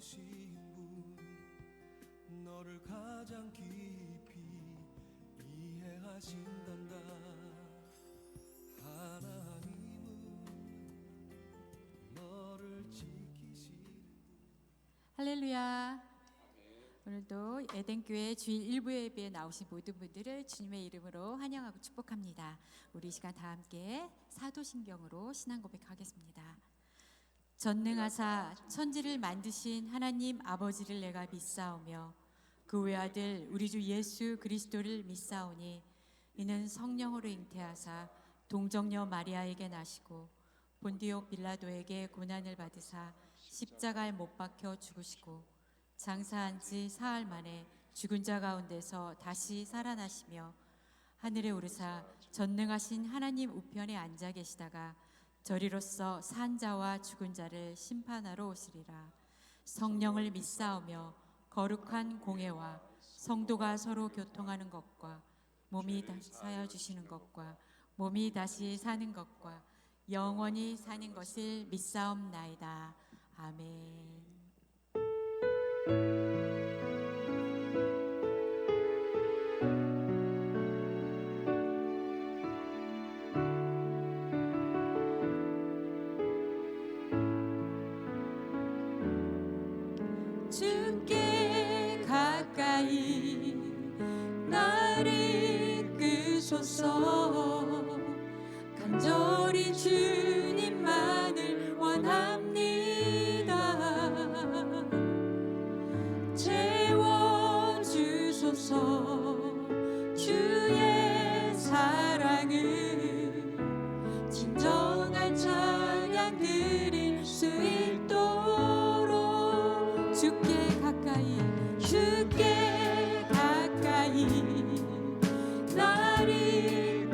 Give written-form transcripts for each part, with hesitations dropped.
만드신 분, 너를 가장 깊이 이해하신단다. 하나님은 너를 지키시는 분. 할렐루야. 오늘도 에덴교회 주일 일부 예배에 나오신 모든 분들을 주님의 이름으로 환영하고 축복합니다. 우리 이 시간 다 함께 사도신경으로 신앙 고백하겠습니다. 전능하사 천지를 만드신 하나님 아버지를 내가 믿사오며 그 외아들 우리 주 예수 그리스도를 믿사오니 이는 성령으로 잉태하사 동정녀 마리아에게 나시고 본디오 빌라도에게 고난을 받으사 십자가에 못 박혀 죽으시고 장사한 지 사흘 만에 죽은 자 가운데서 다시 살아나시며 하늘에 오르사 전능하신 하나님 우편에 앉아 계시다가 저리로서 산 자와 죽은 자를 심판하러 오시리라. 성령을 믿사오며 거룩한 공회와 성도가 서로 교통하는 것과 몸이 다시 사여 주시는 것과 몸이 다시 사는 것과 영원히 사는 것을 믿사옵나이다. 아멘. 주께 가까이 나를 이끄소서. 간절히 주님만을 원합니다. 채워주소서. 주의 사랑을 진정한 찬양 드릴 수 있도록 주께 가까이 나를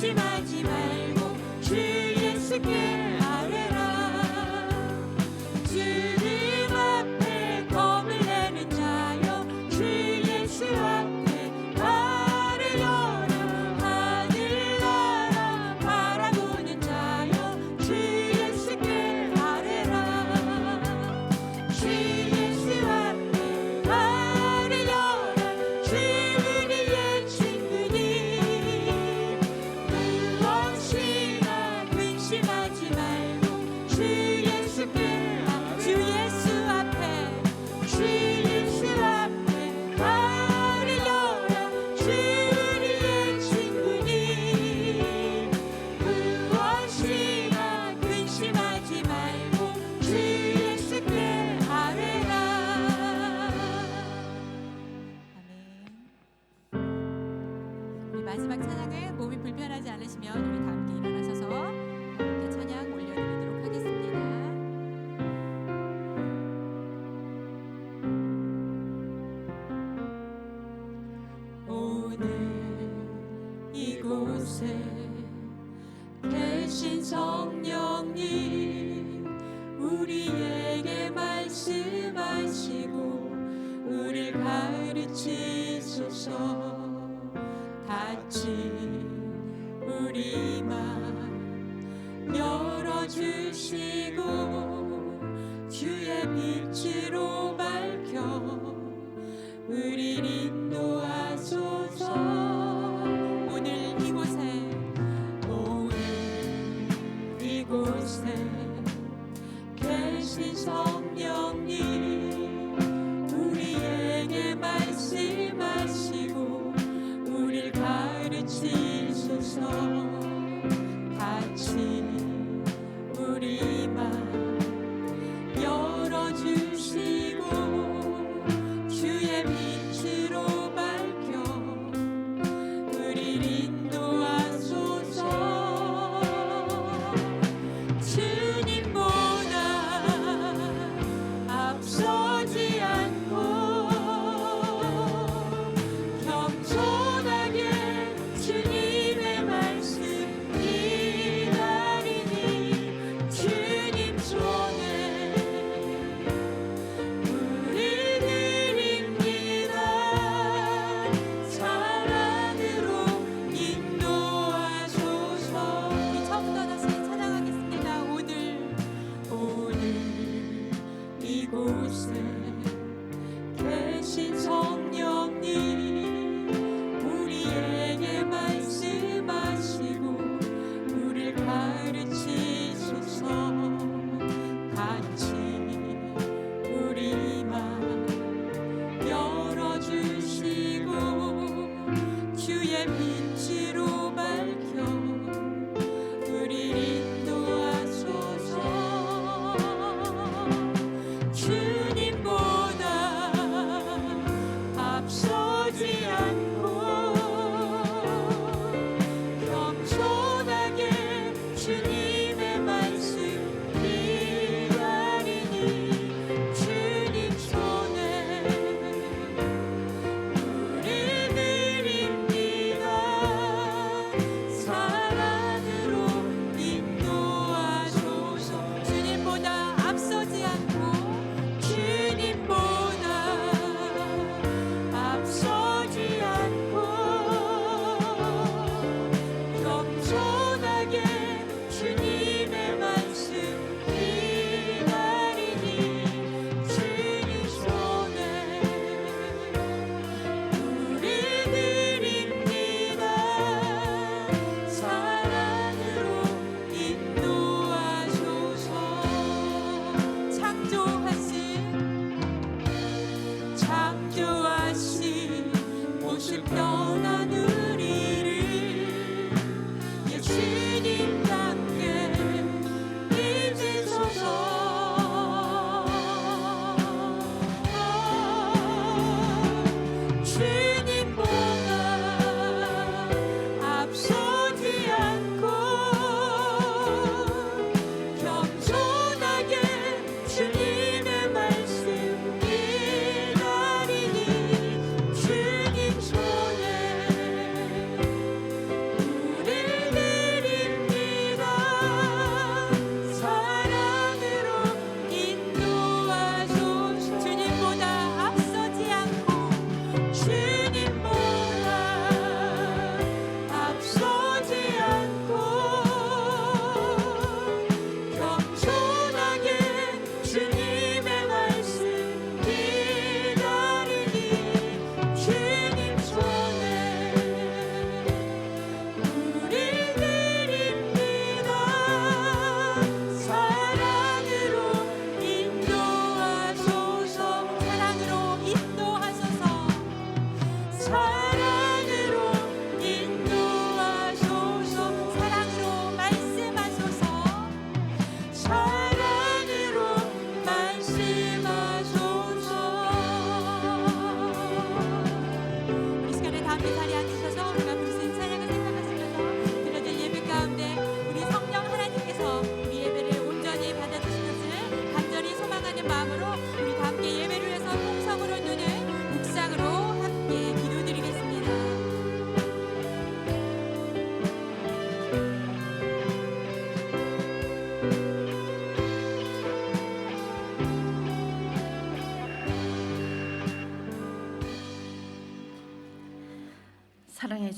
근심하지 말고 주 예수께 아뢰라. 주님 앞에 검을 내는 자여 주 예수 앞에 발을 열어. 하늘나라 바라보는 자여 주 예수께 아뢰라. 주 예수 앞에 발을 열어. 주 우리의 친구니 무엇이나 근심하지 말고 주 예수께 주 예수 앞에 주 예수 앞에 발을 열어. 주 우리의 친구니 무엇이나 근심하지 말고 주 예수께 아뢰라. 아멘. 우리 마지막 찬양은 몸이 불편하지 않으시면 우리 다 함께 일어나셔서 함께 찬양 올려드리도록 하겠습니다. 오늘 이곳에 계신 성령님 우리에게 말씀하시고 우릴 가르치소서. 같이 우리 맘 열어주시고 주의 빛으로 밝혀 우릴 인도하소서. 오늘 이곳에 계신 성령님 우리에게 말씀하시고 우릴 가르치소서. 같이 우리 맘 열어주시고 주의 빛으로 밝혀 우릴 인도하소서. 주님보다 앞서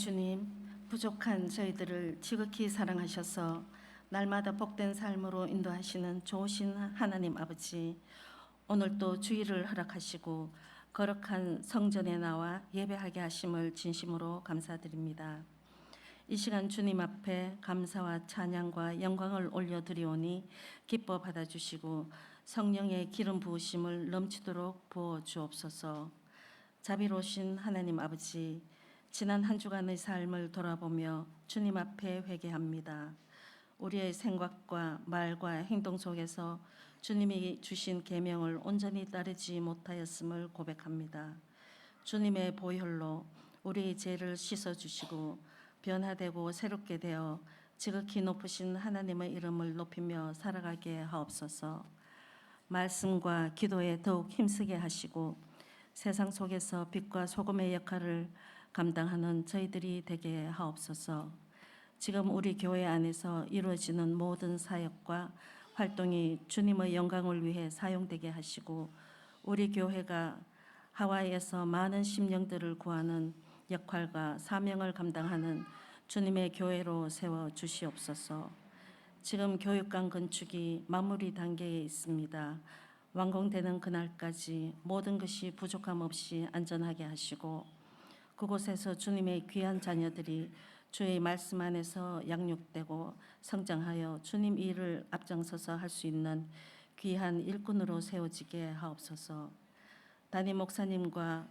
주님, 부족한 저희들을 지극히 사랑하셔서 날마다 복된 삶으로 인도하시는 좋으신 하나님 아버지, 오늘도 주의를 허락하시고 거룩한 성전에 나와 예배하게 하심을 진심으로 감사드립니다. 이 시간 주님 앞에 감사와 찬양과 영광을 올려드리오니 기뻐 받아주시고 성령의 기름 부으심을 넘치도록 부어 주옵소서. 자비로우신 하나님 아버지, 지난 한 주간의 삶을 돌아보며 주님 앞에 회개합니다. 우리의 생각과 말과 행동 속에서 주님이 주신 계명을 온전히 따르지 못하였음을 고백합니다. 주님의 보혈로 우리의 죄를 씻어주시고 변화되고 새롭게 되어 지극히 높으신 하나님의 이름을 높이며 살아가게 하옵소서. 말씀과 기도에 더욱 힘쓰게 하시고 세상 속에서 빛과 소금의 역할을 감당하는 저희들이 되게 하옵소서. 지금 우리 교회 안에서 이루어지는 모든 사역과 활동이 주님의 영광을 위해 사용되게 하시고 우리 교회가 하와이에서 많은 심령들을 구하는 역할과 사명을 감당하는 주님의 교회로 세워 주시옵소서. 지금 교육관 건축이 마무리 단계에 있습니다. 완공되는 그날까지 모든 것이 부족함 없이 안전하게 하시고 그곳에서 주님의 귀한 자녀들이 주의 말씀 안에서 양육되고 성장하여 주님 일을 앞장서서 할 수 있는 귀한 일꾼으로 세워지게 하옵소서. 담임 목사님과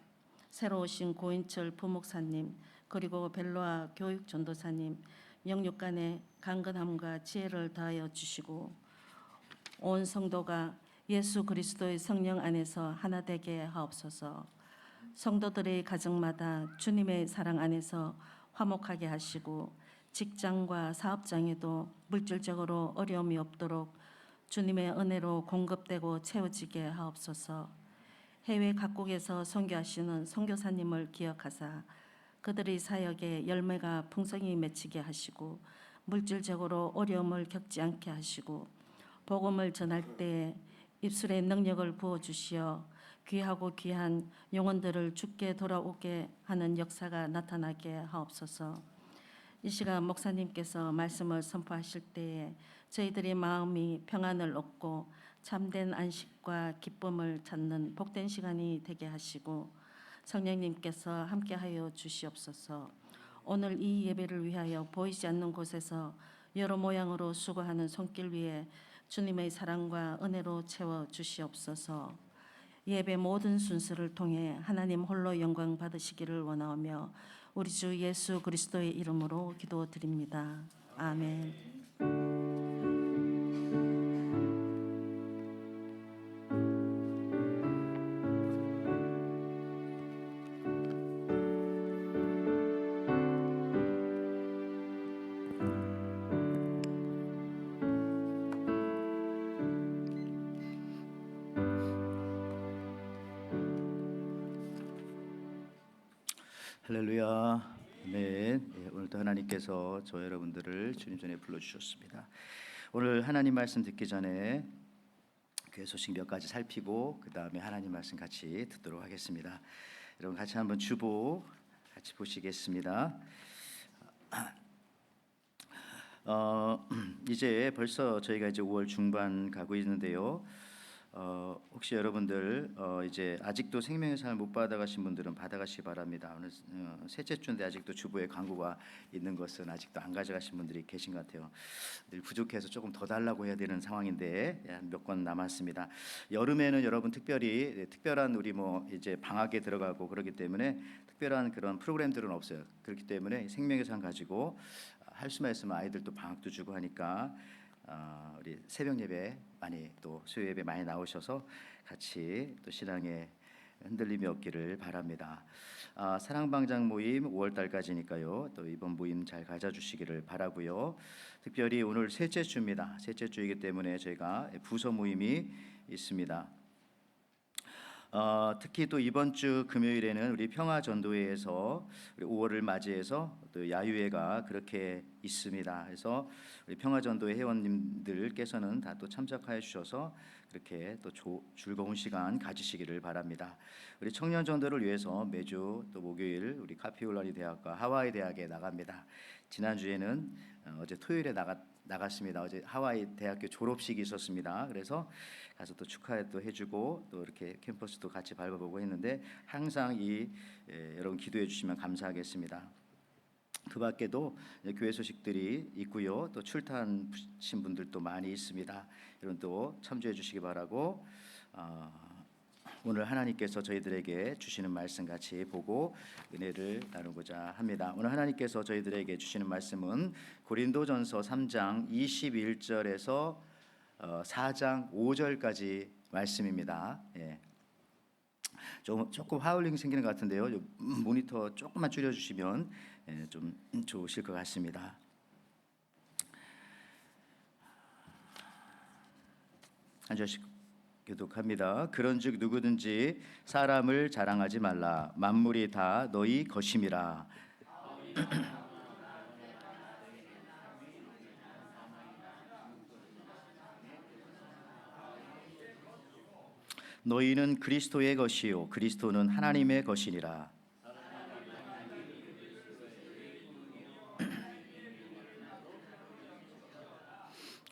새로 오신 고인철 부목사님 그리고 벨로아 교육 전도사님 영육간의 강건함과 지혜를 더하여 주시고 온 성도가 예수 그리스도의 성령 안에서 하나 되게 하옵소서. 성도들의 가정마다 주님의 사랑 안에서 화목하게 하시고 직장과 사업장에도 물질적으로 어려움이 없도록 주님의 은혜로 공급되고 채워지게 하옵소서. 해외 각국에서 선교하시는 선교사님을 기억하사 그들의 사역에 열매가 풍성히 맺히게 하시고 물질적으로 어려움을 겪지 않게 하시고 복음을 전할 때에 입술에 능력을 부어주시어 귀하고 귀한 영혼들을 주께 돌아오게 하는 역사가 나타나게 하옵소서. 이 시간 목사님께서 말씀을 선포하실 때에 저희들의 마음이 평안을 얻고 참된 안식과 기쁨을 찾는 복된 시간이 되게 하시고 성령님께서 함께하여 주시옵소서. 오늘 이 예배를 위하여 보이지 않는 곳에서 여러 모양으로 수고하는 손길 위에 주님의 사랑과 은혜로 채워 주시옵소서. 예배 모든 순서를 통해 하나님 홀로 영광 받으시기를 원하며 우리 주 예수 그리스도의 이름으로 기도드립니다. 아멘. 할렐루야. 네, 오늘도 하나님께서 저 여러분들을 주님 전에 불러주셨습니다. 오늘 하나님 말씀 듣기 전에 교회 소식 몇 가지 살피고 그 다음에 하나님 말씀 같이 듣도록 하겠습니다. 여러분 같이 한번 주보 같이 보시겠습니다. 이제 벌써 저희가 이제 5월 중반 가고 있는데요. 혹시 여러분들 이제 아직도 생명의 삶을 못 받아가신 분들은 받아가시기 바랍니다. 오늘 셋째 주인데 아직도 주보에 광고가 있는 것은 아직도 안 가져가신 분들이 계신 것 같아요. 늘 부족해서 조금 더 달라고 해야 되는 상황인데 몇 권 남았습니다. 여름에는 여러분 특별한 우리 뭐 이제 방학에 들어가고 그렇기 때문에 특별한 그런 프로그램들은 없어요. 그렇기 때문에 생명의 삶 가지고 할 수만 있으면 아이들도 방학도 주고 하니까 우리 새벽 예배 많이 또 수요 예배 많이 나오셔서 같이 또 신앙에 흔들림이 없기를 바랍니다. 사랑방장 모임 5월 달까지니까요. 또 이번 모임 잘 가져주시기를 바라고요. 특별히 오늘 셋째 주입니다. 셋째 주이기 때문에 저희가 부서 모임이 있습니다. 특히 또 이번 주 금요일에는 우리 평화전도회에서 우리 5월을 맞이해서 또 야유회가 그렇게 있습니다. 그래서 우리 평화전도회 회원님들께서는 다 또 참석하여 주셔서 그렇게 또 즐거운 시간 가지시기를 바랍니다. 우리 청년 전도를 위해서 매주 또 목요일 우리 카피올라리 대학과 하와이 대학에 나갑니다. 지난주에는 어제 토요일에 나갔습니다. 어제 하와이 대학교 졸업식이 있었습니다. 그래서 가서 또 축하도 해주고 또 이렇게 캠퍼스도 같이 밟아보고 했는데 항상 여러분 기도해 주시면 감사하겠습니다. 그 밖에도 교회 소식들이 있고요. 또 출탄신 분들도 많이 있습니다. 여러분 또 참조해 주시기 바라고 오늘 하나님께서 저희들에게 주시는 말씀 같이 보고 은혜를 나누고자 합니다. 오늘 하나님께서 저희들에게 주시는 말씀은 고린도전서 3장 21절에서 4장 5절까지 말씀입니다. 예. 조금 하울링 생기는 것 같은데요. 모니터 조금만 줄여주시면 좀 좋으실 것 같습니다. 한 절씩 교독합니다. 그런즉 누구든지 사람을 자랑하지 말라. 만물이 다 너희 것임이라. 너희는 그리스도의 것이요 그리스도는 하나님의 것이니라.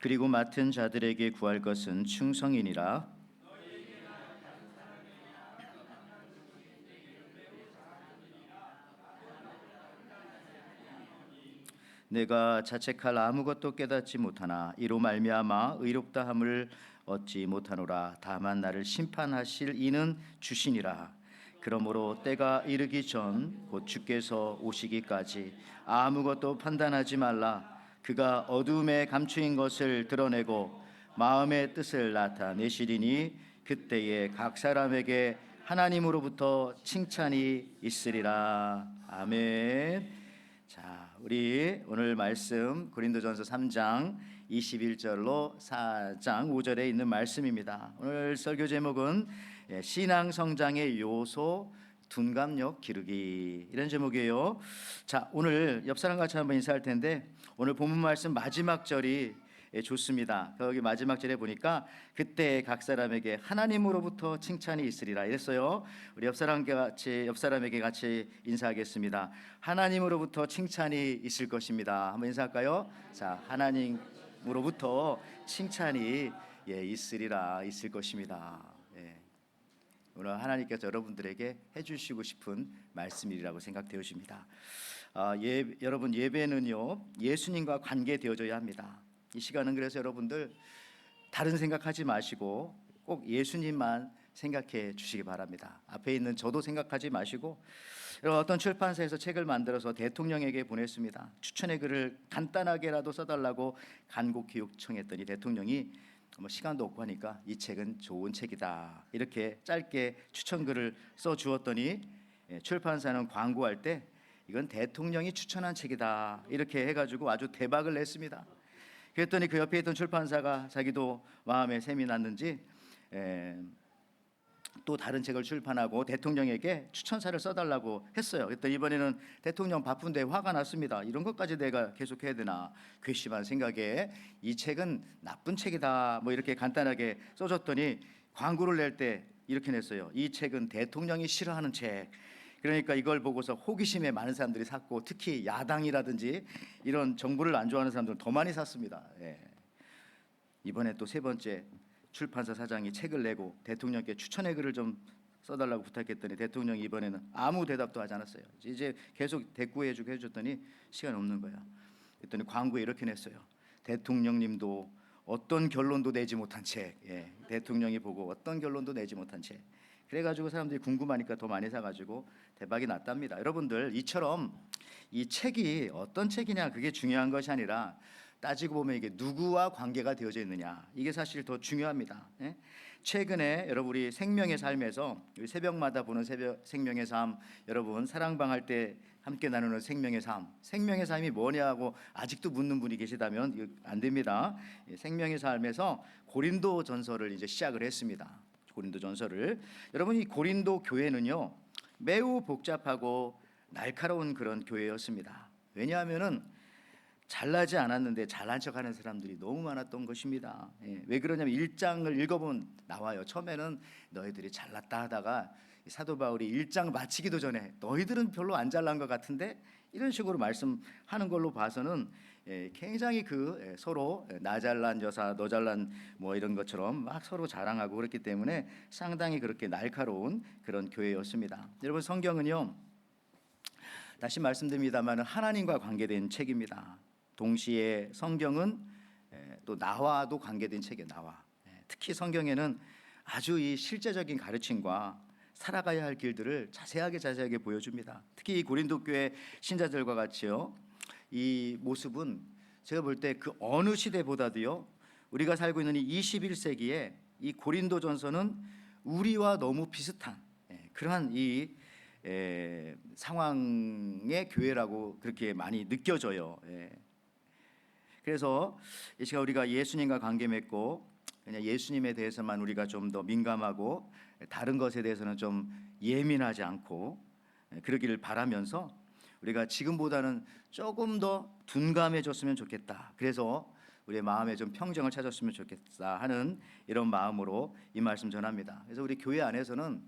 그리고 맡은 자들에게 구할 것은 충성이니라. 내가 자책할 아무것도 깨닫지 못하나 이로 말미암아 의롭다함을 얻지 못하노라. 다만 나를 심판하실 이는 주시니라. 그러므로 때가 이르기 전 곧 주께서 오시기까지 아무것도 판단하지 말라. 그가 어둠에 감추인 것을 드러내고 마음의 뜻을 나타내시리니 그때에 각 사람에게 하나님으로부터 칭찬이 있으리라. 아멘. 자, 우리 오늘 말씀 고린도전서 3장 21절로 4장 5절에 있는 말씀입니다. 오늘 설교 제목은 신앙 성장의 요소 둔감력 기르기, 이런 제목이에요. 자, 오늘 옆 사람 같이 한번 인사할 텐데 오늘 본문 말씀 마지막 절이 좋습니다. 거기 마지막 절에 보니까 그때 각 사람에게 하나님으로부터 칭찬이 있으리라 이랬어요. 우리 옆 사람에게 같이 인사하겠습니다. 하나님으로부터 칭찬이 있을 것입니다. 한번 인사할까요? 자, 하나님으로부터 칭찬이 있으리라, 있을 것입니다. 오늘 하나님께서 여러분들에게 해주시고 싶은 말씀이라고 생각되어집니다. 여러분 예배는요 예수님과 관계되어져야 합니다. 이 시간은 그래서 여러분들 다른 생각하지 마시고 꼭 예수님만 생각해 주시기 바랍니다. 앞에 있는 저도 생각하지 마시고, 어떤 출판사에서 책을 만들어서 대통령에게 보냈습니다. 추천의 글을 간단하게라도 써달라고 간곡히 요청했더니 대통령이 시간도 없고 하니까 이 책은 좋은 책이다 이렇게 짧게 추천글을 써주었더니 출판사는 광고할 때 이건 대통령이 추천한 책이다 이렇게 해가지고 아주 대박을 냈습니다. 그랬더니 그 옆에 있던 출판사가 자기도 마음에 샘이 났는지 또 다른 책을 출판하고 대통령에게 추천사를 써달라고 했어요. 그랬더니 이번에는 대통령 바쁜데 화가 났습니다. 이런 것까지 내가 계속 해야 되나, 괘씸한 생각에 이 책은 나쁜 책이다 이렇게 간단하게 써줬더니 광고를 낼 때 이렇게 냈어요. 이 책은 대통령이 싫어하는 책. 그러니까 이걸 보고서 호기심에 많은 사람들이 샀고, 특히 야당이라든지 이런 정부를 안 좋아하는 사람들은 더 많이 샀습니다. 이번에 또 세 번째 출판사 사장이 책을 내고 대통령께 추천의 글을 좀 써달라고 부탁했더니 대통령이 이번에는 아무 대답도 하지 않았어요. 이제 계속 대꾸해주고 해줬더니 시간 없는 거야. 그랬더니 광고에 이렇게 냈어요. 대통령님도 어떤 결론도 내지 못한 책. 대통령이 보고 어떤 결론도 내지 못한 책. 그래가지고 사람들이 궁금하니까 더 많이 사가지고 대박이 났답니다. 여러분들 이처럼 이 책이 어떤 책이냐 그게 중요한 것이 아니라 따지고 보면 이게 누구와 관계가 되어져 있느냐 이게 사실 더 중요합니다. 최근에 여러분 우리 생명의 삶에서 우리 새벽마다 보는 생명의 삶, 여러분 사랑방할 때 함께 나누는 생명의 삶이 뭐냐고 아직도 묻는 분이 계시다면 안 됩니다. 생명의 삶에서 고린도전서를 이제 시작을 했습니다. 고린도전서를. 여러분, 이 고린도 교회는요 매우 복잡하고 날카로운 그런 교회였습니다. 왜냐하면은 잘나지 않았는데 잘난 척하는 사람들이 너무 많았던 것입니다. 왜 그러냐면 1장을 읽어보면 나와요. 처음에는 너희들이 잘났다 하다가 사도 바울이 1장 마치기도 전에 너희들은 별로 안 잘난 것 같은데 이런 식으로 말씀하는 걸로 봐서는 굉장히 서로 나 잘난 여사 너 잘난 뭐 이런 것처럼 막 서로 자랑하고 그렇기 때문에 상당히 그렇게 날카로운 그런 교회였습니다. 여러분, 성경은요 다시 말씀드립니다만 하나님과 관계된 책입니다. 동시에 성경은 또 나와도 관계된 책이에요. 나와. 특히 성경에는 아주 이 실제적인 가르침과 살아가야 할 길들을 자세하게 보여줍니다. 특히 이 고린도 교회 신자들과 같이요 이 모습은 제가 볼 때 그 어느 시대보다도요 우리가 살고 있는 이 21세기에 이 고린도전서는 우리와 너무 비슷한 그러한 이 상황의 교회라고 그렇게 많이 느껴져요. 그래서 이 시간 우리가 예수님과 관계 맺고 그냥 예수님에 대해서만 우리가 좀 더 민감하고 다른 것에 대해서는 좀 예민하지 않고 그러기를 바라면서 우리가 지금보다는 조금 더 둔감해졌으면 좋겠다. 그래서 우리의 마음에 좀 평정을 찾았으면 좋겠다 하는 이런 마음으로 이 말씀 전합니다. 그래서 우리 교회 안에서는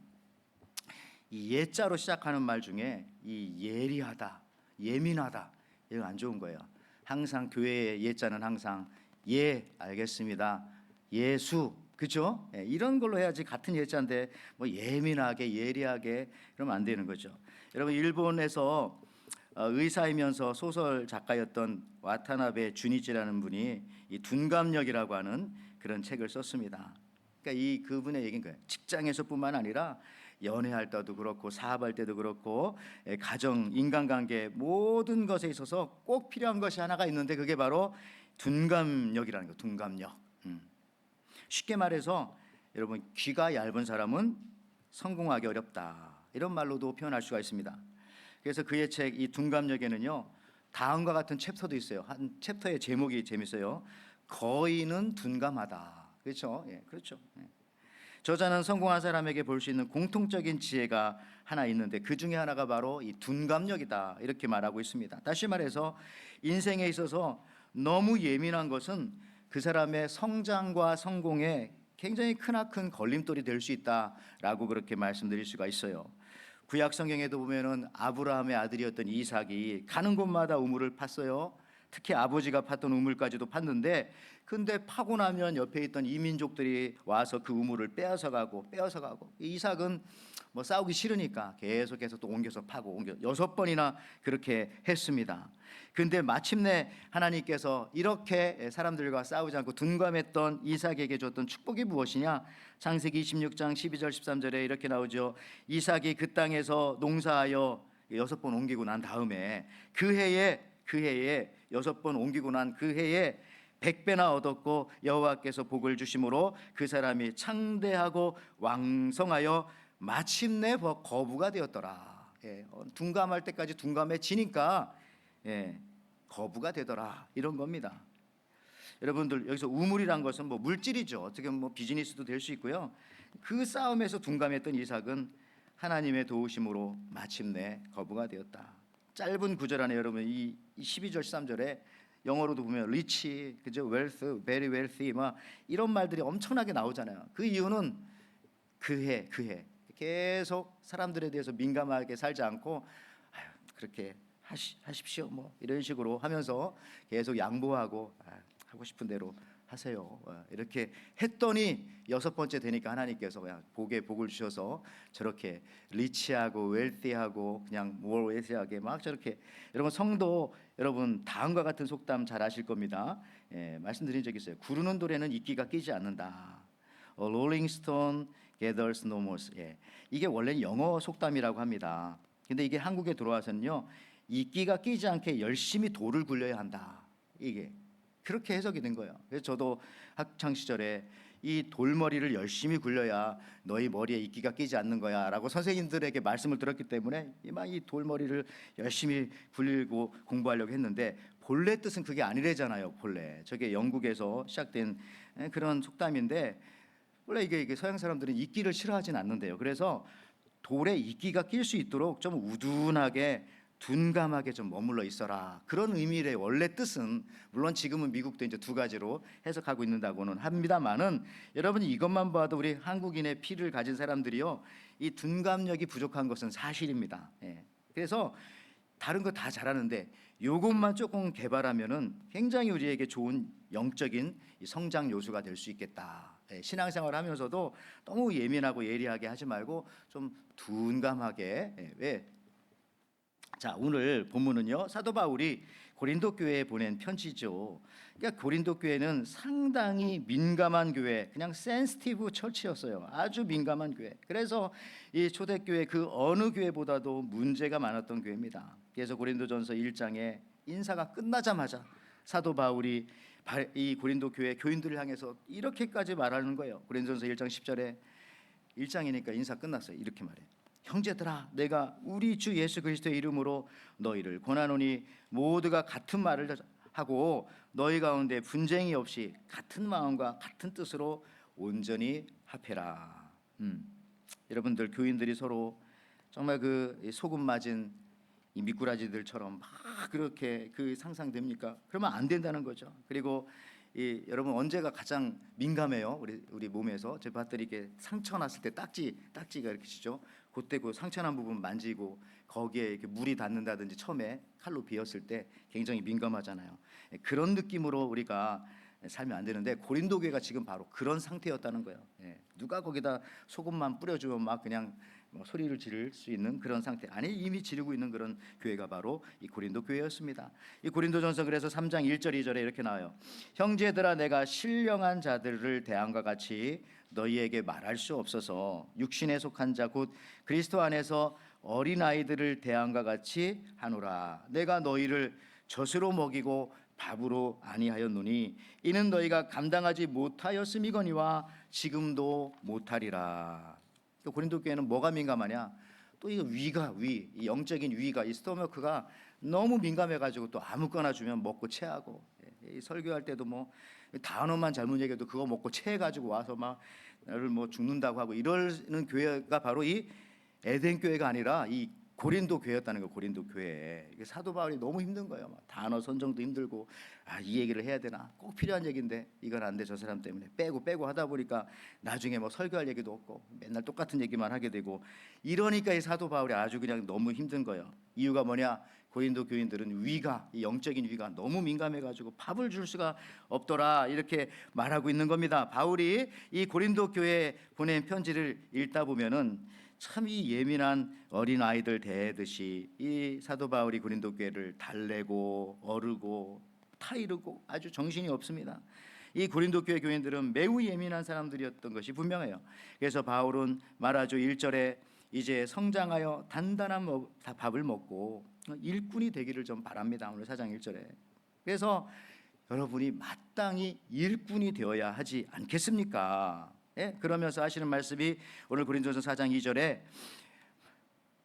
이 예자로 시작하는 말 중에 이 예리하다, 예민하다 이건 안 좋은 거예요. 항상 교회의 예자는 항상 예 알겠습니다, 예수 그죠? 이런 걸로 해야지. 같은 예자인데 뭐 예민하게 예리하게 그러면 안 되는 거죠. 여러분, 일본에서 의사이면서 소설 작가였던 와타나베 주니치라는 분이 이 둔감력이라고 하는 그런 책을 썼습니다. 그러니까 그분의 얘기인 거예요. 직장에서뿐만 아니라 연애할 때도 그렇고 사업할 때도 그렇고 가정, 인간관계 모든 것에 있어서 꼭 필요한 것이 하나가 있는데 그게 바로 둔감력이라는 거예요. 둔감력. 쉽게 말해서 여러분, 귀가 얇은 사람은 성공하기 어렵다 이런 말로도 표현할 수가 있습니다. 그래서 그의 책 이 둔감력에는요 다음과 같은 챕터도 있어요. 한 챕터의 제목이 재밌어요. 거인은 둔감하다. 그렇죠? 그렇죠. 저자는 성공한 사람에게 볼 수 있는 공통적인 지혜가 하나 있는데 그 중에 하나가 바로 이 둔감력이다 이렇게 말하고 있습니다. 다시 말해서 인생에 있어서 너무 예민한 것은 그 사람의 성장과 성공에 굉장히 크나큰 걸림돌이 될 수 있다라고 그렇게 말씀드릴 수가 있어요. 구약 성경에도 보면은 아브라함의 아들이었던 이삭이 가는 곳마다 우물을 팠어요. 특히 아버지가 팠던 우물까지도 팠는데 근데 파고 나면 옆에 있던 이민족들이 와서 그 우물을 빼앗아가고 이삭은 뭐 싸우기 싫으니까 계속해서 또 옮겨서 파고 6번이나 그렇게 했습니다. 근데 마침내 하나님께서 이렇게 사람들과 싸우지 않고 둔감했던 이삭에게 줬던 축복이 무엇이냐? 창세기 26장 12절 13절에 이렇게 나오죠. 이삭이 그 땅에서 농사하여 6번 옮기고 난 다음에 그 해에 6번 옮기고 난 그 해에 100배나 얻었고 여호와께서 복을 주심으로 그 사람이 창대하고 왕성하여 마침내 거부가 되었더라. 둔감할 때까지 둔감해지니까 거부가 되더라 이런 겁니다. 여러분들 여기서 우물이란 것은 뭐 물질이죠. 어떻게 보면 뭐 비즈니스도 될 수 있고요. 그 싸움에서 둔감했던 이삭은 하나님의 도우심으로 마침내 거부가 되었다. 짧은 구절 안에 여러분 이 12절 13절에 영어로도 보면 rich, 그죠? wealth, very wealthy 막 이런 말들이 엄청나게 나오잖아요. 그 이유는 그 해 계속 사람들에 대해서 민감하게 살지 않고 그렇게 하십시오 뭐 이런 식으로 하면서 계속 양보하고 하고 싶은 대로 하세요. 이렇게 했더니 6번째 되니까 하나님께서 그냥 복을 주셔서 저렇게 리치하고 웰티하고 그냥 more 웰티하게 막 저렇게. 여러분, 성도 여러분 다음과 같은 속담 잘 아실 겁니다. 말씀드린 적 있어요. 구르는 돌에는 이끼가 끼지 않는다. A rolling stone gathers no moss. 이게 원래는 영어 속담이라고 합니다. 근데 이게 한국에 들어와서는요 이끼가 끼지 않게 열심히 돌을 굴려야 한다. 이게 그렇게 해석이 된 거예요. 그래서 저도 학창 시절에 이 돌머리를 열심히 굴려야 너희 머리에 이끼가 끼지 않는 거야라고 선생님들에게 말씀을 들었기 때문에 이 돌머리를 열심히 굴리고 공부하려고 했는데 본래 뜻은 그게 아니래잖아요. 본래 저게 영국에서 시작된 그런 속담인데 원래 이게 서양 사람들은 이끼를 싫어하진 않는데요. 그래서 돌에 이끼가 낄 수 있도록 좀 우둔하게 둔감하게 좀 머물러 있어라. 그런 의미의 원래 뜻은 물론 지금은 미국도 이제 두 가지로 해석하고 있는다고는 합니다만은 여러분이 이것만 봐도 우리 한국인의 피를 가진 사람들이요, 이 둔감력이 부족한 것은 사실입니다. 예. 그래서 다른 거 다 잘하는데 요것만 조금 개발하면은 굉장히 우리에게 좋은 영적인 이 성장 요소가 될 수 있겠다. 예, 신앙생활 하면서도 너무 예민하고 예리하게 하지 말고 좀 둔감하게. 예, 왜? 자, 오늘 본문은요, 사도 바울이 고린도 교회에 보낸 편지죠. 그러니까 고린도 교회는 상당히 민감한 교회, 그냥 센시티브 처치였어요. 아주 민감한 교회. 그래서 이 초대교회 그 어느 교회보다도 문제가 많았던 교회입니다. 그래서 고린도전서 1장에 인사가 끝나자마자 사도 바울이 이 고린도 교회 교인들을 향해서 이렇게까지 말하는 거예요. 고린도전서 1장 10절에 1장이니까 인사 끝났어요. 이렇게 말해요. 형제들아, 내가 우리 주 예수 그리스도의 이름으로 너희를 권하노니 모두가 같은 말을 하고 너희 가운데 분쟁이 없이 같은 마음과 같은 뜻으로 온전히 합해라. 여러분들 교인들이 서로 정말 그 소금 맞은 이 미꾸라지들처럼 막 그렇게 그 상상됩니까? 그러면 안 된다는 거죠. 그리고 여러분 언제가 가장 민감해요? 우리 몸에서 제가 봤더니 이렇게 상처 났을 때 딱지가 이렇게 치죠. 그때 그 상처난 부분 만지고 거기에 이렇게 물이 닿는다든지 처음에 칼로 비었을 때 굉장히 민감하잖아요. 그런 느낌으로 우리가 살면 안 되는데 고린도 교회가 지금 바로 그런 상태였다는 거예요. 누가 거기다 소금만 뿌려주면 막 그냥 소리를 지를 수 있는 그런 상태, 아니 이미 지르고 있는 그런 교회가 바로 이 고린도 교회였습니다. 이 고린도전서 그래서 3장 1절 2절에 이렇게 나와요. 형제들아, 내가 신령한 자들을 대함과 같이 너희에게 말할 수 없어서 육신에 속한 자 곧 그리스도 안에서 어린아이들을 대함과 같이 하노라. 내가 너희를 젖으로 먹이고 밥으로 아니하였노니 이는 너희가 감당하지 못하였음이거니와 지금도 못하리라. 고린도 교회는 뭐가 민감하냐? 또 이거 이 영적인 위가, 이 스토머크가 너무 민감해가지고 또 아무거나 주면 먹고 체하고, 이 설교할 때도 뭐 단어만 잘못 얘기해도 그거 먹고 체해가지고 와서 막 나를 뭐 죽는다고 하고 이러는 교회가 바로 이 에덴 교회가 아니라 이 고린도 교회였다는 거예요. 고린도 교회. 사도 바울이 너무 힘든 거예요. 단어 선정도 힘들고, 이 얘기를 해야 되나? 꼭 필요한 얘기인데 이건 안 돼, 저 사람 때문에 빼고 하다 보니까 나중에 뭐 설교할 얘기도 없고 맨날 똑같은 얘기만 하게 되고, 이러니까 이 사도 바울이 아주 그냥 너무 힘든 거예요. 이유가 뭐냐? 고린도 교인들은 이 영적인 위가 너무 민감해가지고 밥을 줄 수가 없더라, 이렇게 말하고 있는 겁니다. 바울이 이 고린도 교회에 보낸 편지를 읽다 보면은 참 이 예민한 어린 아이들 대듯이 이 사도 바울이 고린도 교회를 달래고 어르고 타이르고 아주 정신이 없습니다. 이 고린도 교회 교인들은 매우 예민한 사람들이었던 것이 분명해요. 그래서 바울은 말하죠. 1절에 이제 성장하여 단단한 밥을 먹고 일꾼이 되기를 좀 바랍니다. 오늘 4장 1절에. 그래서 여러분이 마땅히 일꾼이 되어야 하지 않겠습니까? 그러면서 하시는 말씀이 오늘 고린도전서 4장 2절에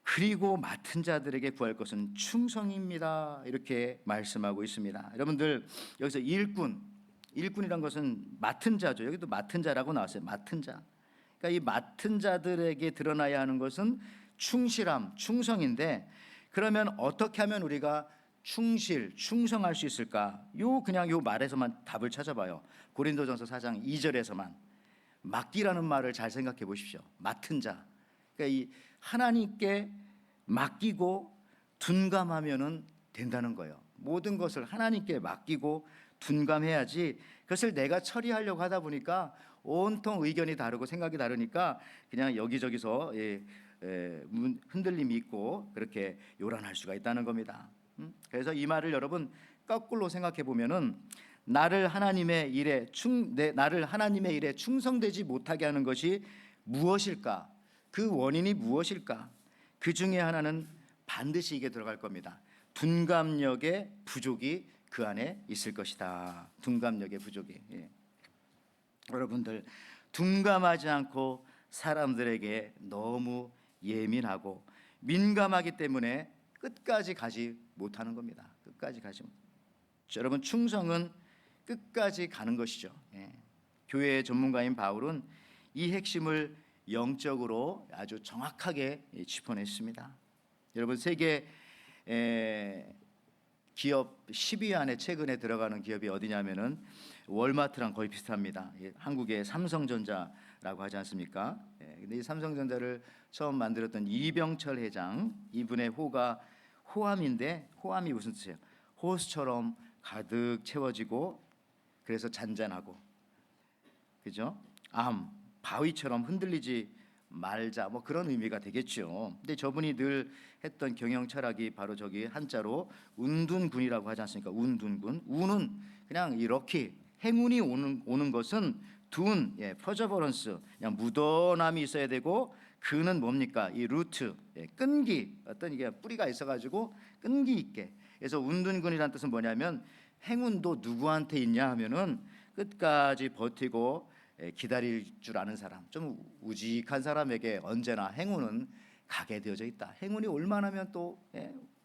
그리고 맡은 자들에게 구할 것은 충성입니다, 이렇게 말씀하고 있습니다. 여러분들 여기서 일꾼이란 것은 맡은 자죠. 여기도 맡은 자라고 나왔어요. 맡은 자. 그러니까 이 맡은 자들에게 드러나야 하는 것은 충실함, 충성인데, 그러면 어떻게 하면 우리가 충성할 수 있을까? 그냥 요 말에서만 답을 찾아봐요. 고린도전서 4장 2절에서만 맡기라는 말을 잘 생각해 보십시오. 맡은 자. 그러니까 이 하나님께 맡기고 둔감하면은 된다는 거예요. 모든 것을 하나님께 맡기고 둔감해야지, 그것을 내가 처리하려고 하다 보니까 온통 의견이 다르고 생각이 다르니까 그냥 여기저기서 흔들림이 있고 그렇게 요란할 수가 있다는 겁니다. 그래서 이 말을 여러분 거꾸로 생각해 보면은 나를 하나님의 일에 충성되지 못하게 하는 것이 무엇일까? 그 원인이 무엇일까? 그 중에 하나는 반드시 이게 들어갈 겁니다. 둔감력의 부족이 그 안에 있을 것이다. 둔감력의 부족이. 여러분들 둔감하지 않고 사람들에게 너무 예민하고 민감하기 때문에 끝까지 가지 못하는 겁니다. 끝까지 가지 못. 여러분 충성은 끝까지 가는 것이죠. 교회의 전문가인 바울은 이 핵심을 영적으로 아주 정확하게 짚어냈습니다. 여러분 세계 기업 10위 안에 최근에 들어가는 기업이 어디냐면은 월마트랑 거의 비슷합니다. 한국의 삼성전자라고 하지 않습니까? 근데 이 삼성전자를 처음 만들었던 이병철 회장, 이분의 호가 호암인데, 호암이 무슨 뜻이에요? 호수처럼 가득 채워지고 그래서 잔잔하고, 그죠? 바위처럼 흔들리지 말자, 뭐 그런 의미가 되겠죠. 근데 저분이 늘 했던 경영 철학이 바로 저기 한자로 운둔군이라고 하지 않습니까? 운둔군. 운은 그냥 이렇게 행운이 오는 것은 둔, 퍼저버런스, 그냥 무던함이 있어야 되고, 그는 뭡니까? 이 루트, 끈기, 어떤 이게 뿌리가 있어가지고 끈기 있게. 그래서 운둔군이란 뜻은 뭐냐면 행운도 누구한테 있냐 하면은 끝까지 버티고 기다릴 줄 아는 사람, 좀 우직한 사람에게 언제나 행운은 가게 되어져 있다. 행운이 올만하면 또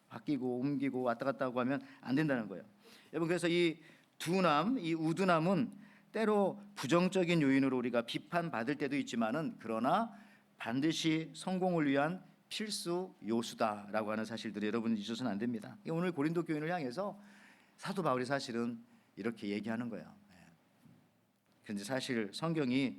바뀌고 옮기고 왔다 갔다 하고 하면 안 된다는 거예요. 여러분, 그래서 이 둔함, 이 우둔함은 때로 부정적인 요인으로 우리가 비판받을 때도 있지만은, 그러나 반드시 성공을 위한 필수 요소다라고 하는 사실들을 여러분 잊어서는 안 됩니다. 오늘 고린도 교인을 향해서 사도 바울이 사실은 이렇게 얘기하는 거예요. 그런데 사실 성경이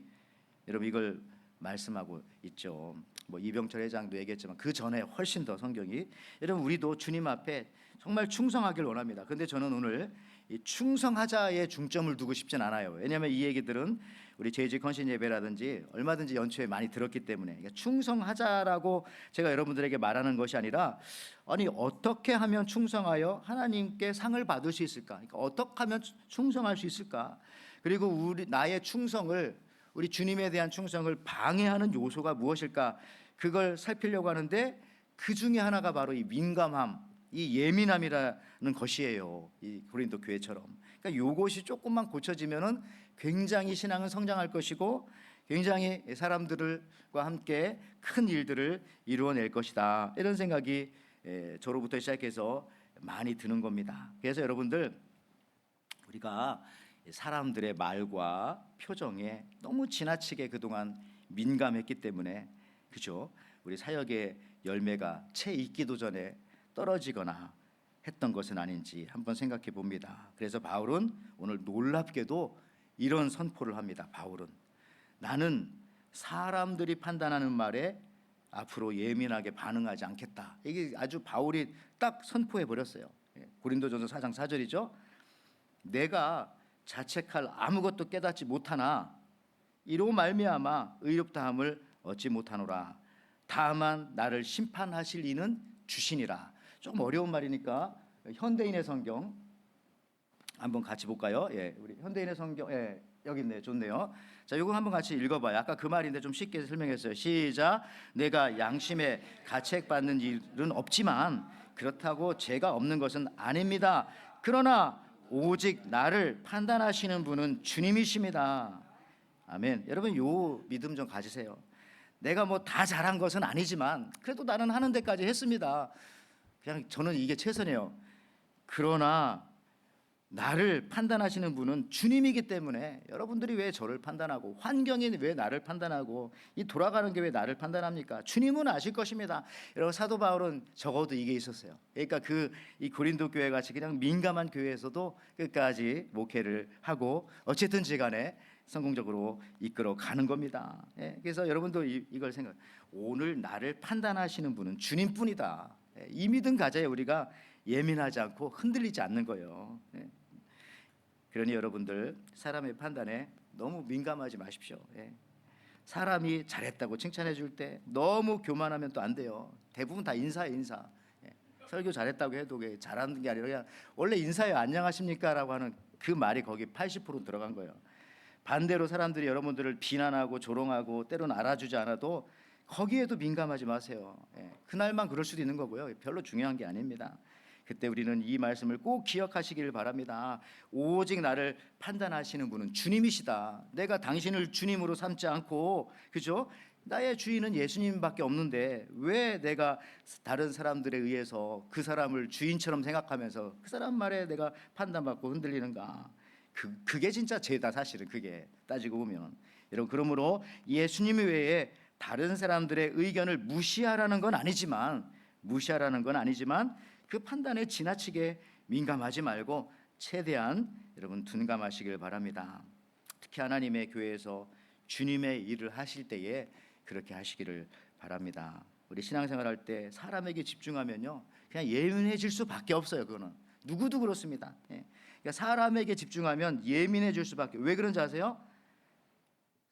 여러분 이걸 말씀하고 있죠. 뭐 이병철 회장도 얘기했지만 그 전에 훨씬 더 성경이, 여러분 우리도 주님 앞에 정말 충성하길 원합니다. 그런데 저는 오늘 이 충성하자에 중점을 두고 싶진 않아요. 왜냐하면 이 얘기들은 우리 JG 컨신 예배라든지 얼마든지 연초에 많이 들었기 때문에, 그러니까 충성하자라고 제가 여러분들에게 말하는 것이 아니라, 아니 어떻게 하면 충성하여 하나님께 상을 받을 수 있을까? 그러니까 어떻게 하면 충성할 수 있을까? 그리고 나의 충성을, 우리 주님에 대한 충성을 방해하는 요소가 무엇일까? 그걸 살피려고 하는데, 그 중에 하나가 바로 이 민감함, 이 예민함이라는 것이에요. 이 고린도 교회처럼. 그러니까 요것이 조금만 고쳐지면은 굉장히 신앙은 성장할 것이고, 굉장히 사람들과 함께 큰 일들을 이루어낼 것이다. 이런 생각이 저로부터 시작해서 많이 드는 겁니다. 그래서 여러분들, 우리가 사람들의 말과 표정에 너무 지나치게 그동안 민감했기 때문에, 그죠? 우리 사역의 열매가 채 익기도 전에 떨어지거나 했던 것은 아닌지 한번 생각해 봅니다. 그래서 바울은 오늘 놀랍게도 이런 선포를 합니다. 바울은, 나는 사람들이 판단하는 말에 앞으로 예민하게 반응하지 않겠다. 이게 아주 바울이 딱 선포해 버렸어요. 고린도전서 4장 4절이죠. 내가 자책할 아무것도 깨닫지 못하나 이로 말미암아 의롭다함을 얻지 못하노라. 다만 나를 심판하실 이는 주시니라. 좀 어려운 말이니까 현대인의 성경 한번 같이 볼까요? 우리 현대인의 성경, 여기 있네요. 좋네요. 자, 이거 한번 같이 읽어봐요. 아까 그 말인데 좀 쉽게 설명했어요. 시작. 내가 양심에 가책받는 일은 없지만 그렇다고 죄가 없는 것은 아닙니다. 그러나 오직 나를 판단하시는 분은 주님이십니다. 아멘. 여러분 요 믿음 좀 가지세요. 내가 뭐 다 잘한 것은 아니지만 그래도 나는 하는 데까지 했습니다. 그냥 저는 이게 최선이에요. 그러나 나를 판단하시는 분은 주님이기 때문에, 여러분들이 왜 저를 판단하고, 환경이 왜 나를 판단하고, 이 돌아가는 게 왜 나를 판단합니까? 주님은 아실 것입니다. 여러분 사도 바울은 적어도 이게 있었어요. 그러니까 이 고린도 교회 같이 그냥 민감한 교회에서도 끝까지 목회를 하고 어쨌든지 간에 성공적으로 이끌어 가는 겁니다. 그래서 여러분도 이걸 생각, 오늘 나를 판단하시는 분은 주님뿐이다. 이 믿음 가져야 우리가 예민하지 않고 흔들리지 않는 거예요. 그러니 여러분들 사람의 판단에 너무 민감하지 마십시오. 사람이 잘했다고 칭찬해 줄 때 너무 교만하면 또 안 돼요. 대부분 다 인사예요, 인사. 설교 잘했다고 해도 잘하는 게 아니라 그냥 원래 인사예요. 안녕하십니까라고 하는 그 말이 거기 80% 들어간 거예요. 반대로 사람들이 여러분들을 비난하고 조롱하고 때로는 알아주지 않아도 거기에도 민감하지 마세요. 그날만 그럴 수도 있는 거고요. 별로 중요한 게 아닙니다. 그때 우리는 이 말씀을 꼭 기억하시기를 바랍니다. 오직 나를 판단하시는 분은 주님이시다. 내가 당신을 주님으로 삼지 않고, 그죠? 나의 주인은 예수님밖에 없는데 왜 내가 다른 사람들에 의해서 그 사람을 주인처럼 생각하면서 그 사람 말에 내가 판단받고 흔들리는가? 그게 진짜 죄다 사실은. 그게 따지고 보면 여러분, 그러므로 예수님 외에 다른 사람들의 의견을 무시하라는 건 아니지만 그 판단에 지나치게 민감하지 말고 최대한 여러분 둔감하시길 바랍니다. 특히 하나님의 교회에서 주님의 일을 하실 때에 그렇게 하시기를 바랍니다. 우리 신앙생활 할 때 사람에게 집중하면요 그냥 예민해질 수밖에 없어요. 그거는 누구도 그렇습니다. 그러니까 사람에게 집중하면 예민해질 수밖에. 왜 그런지 아세요?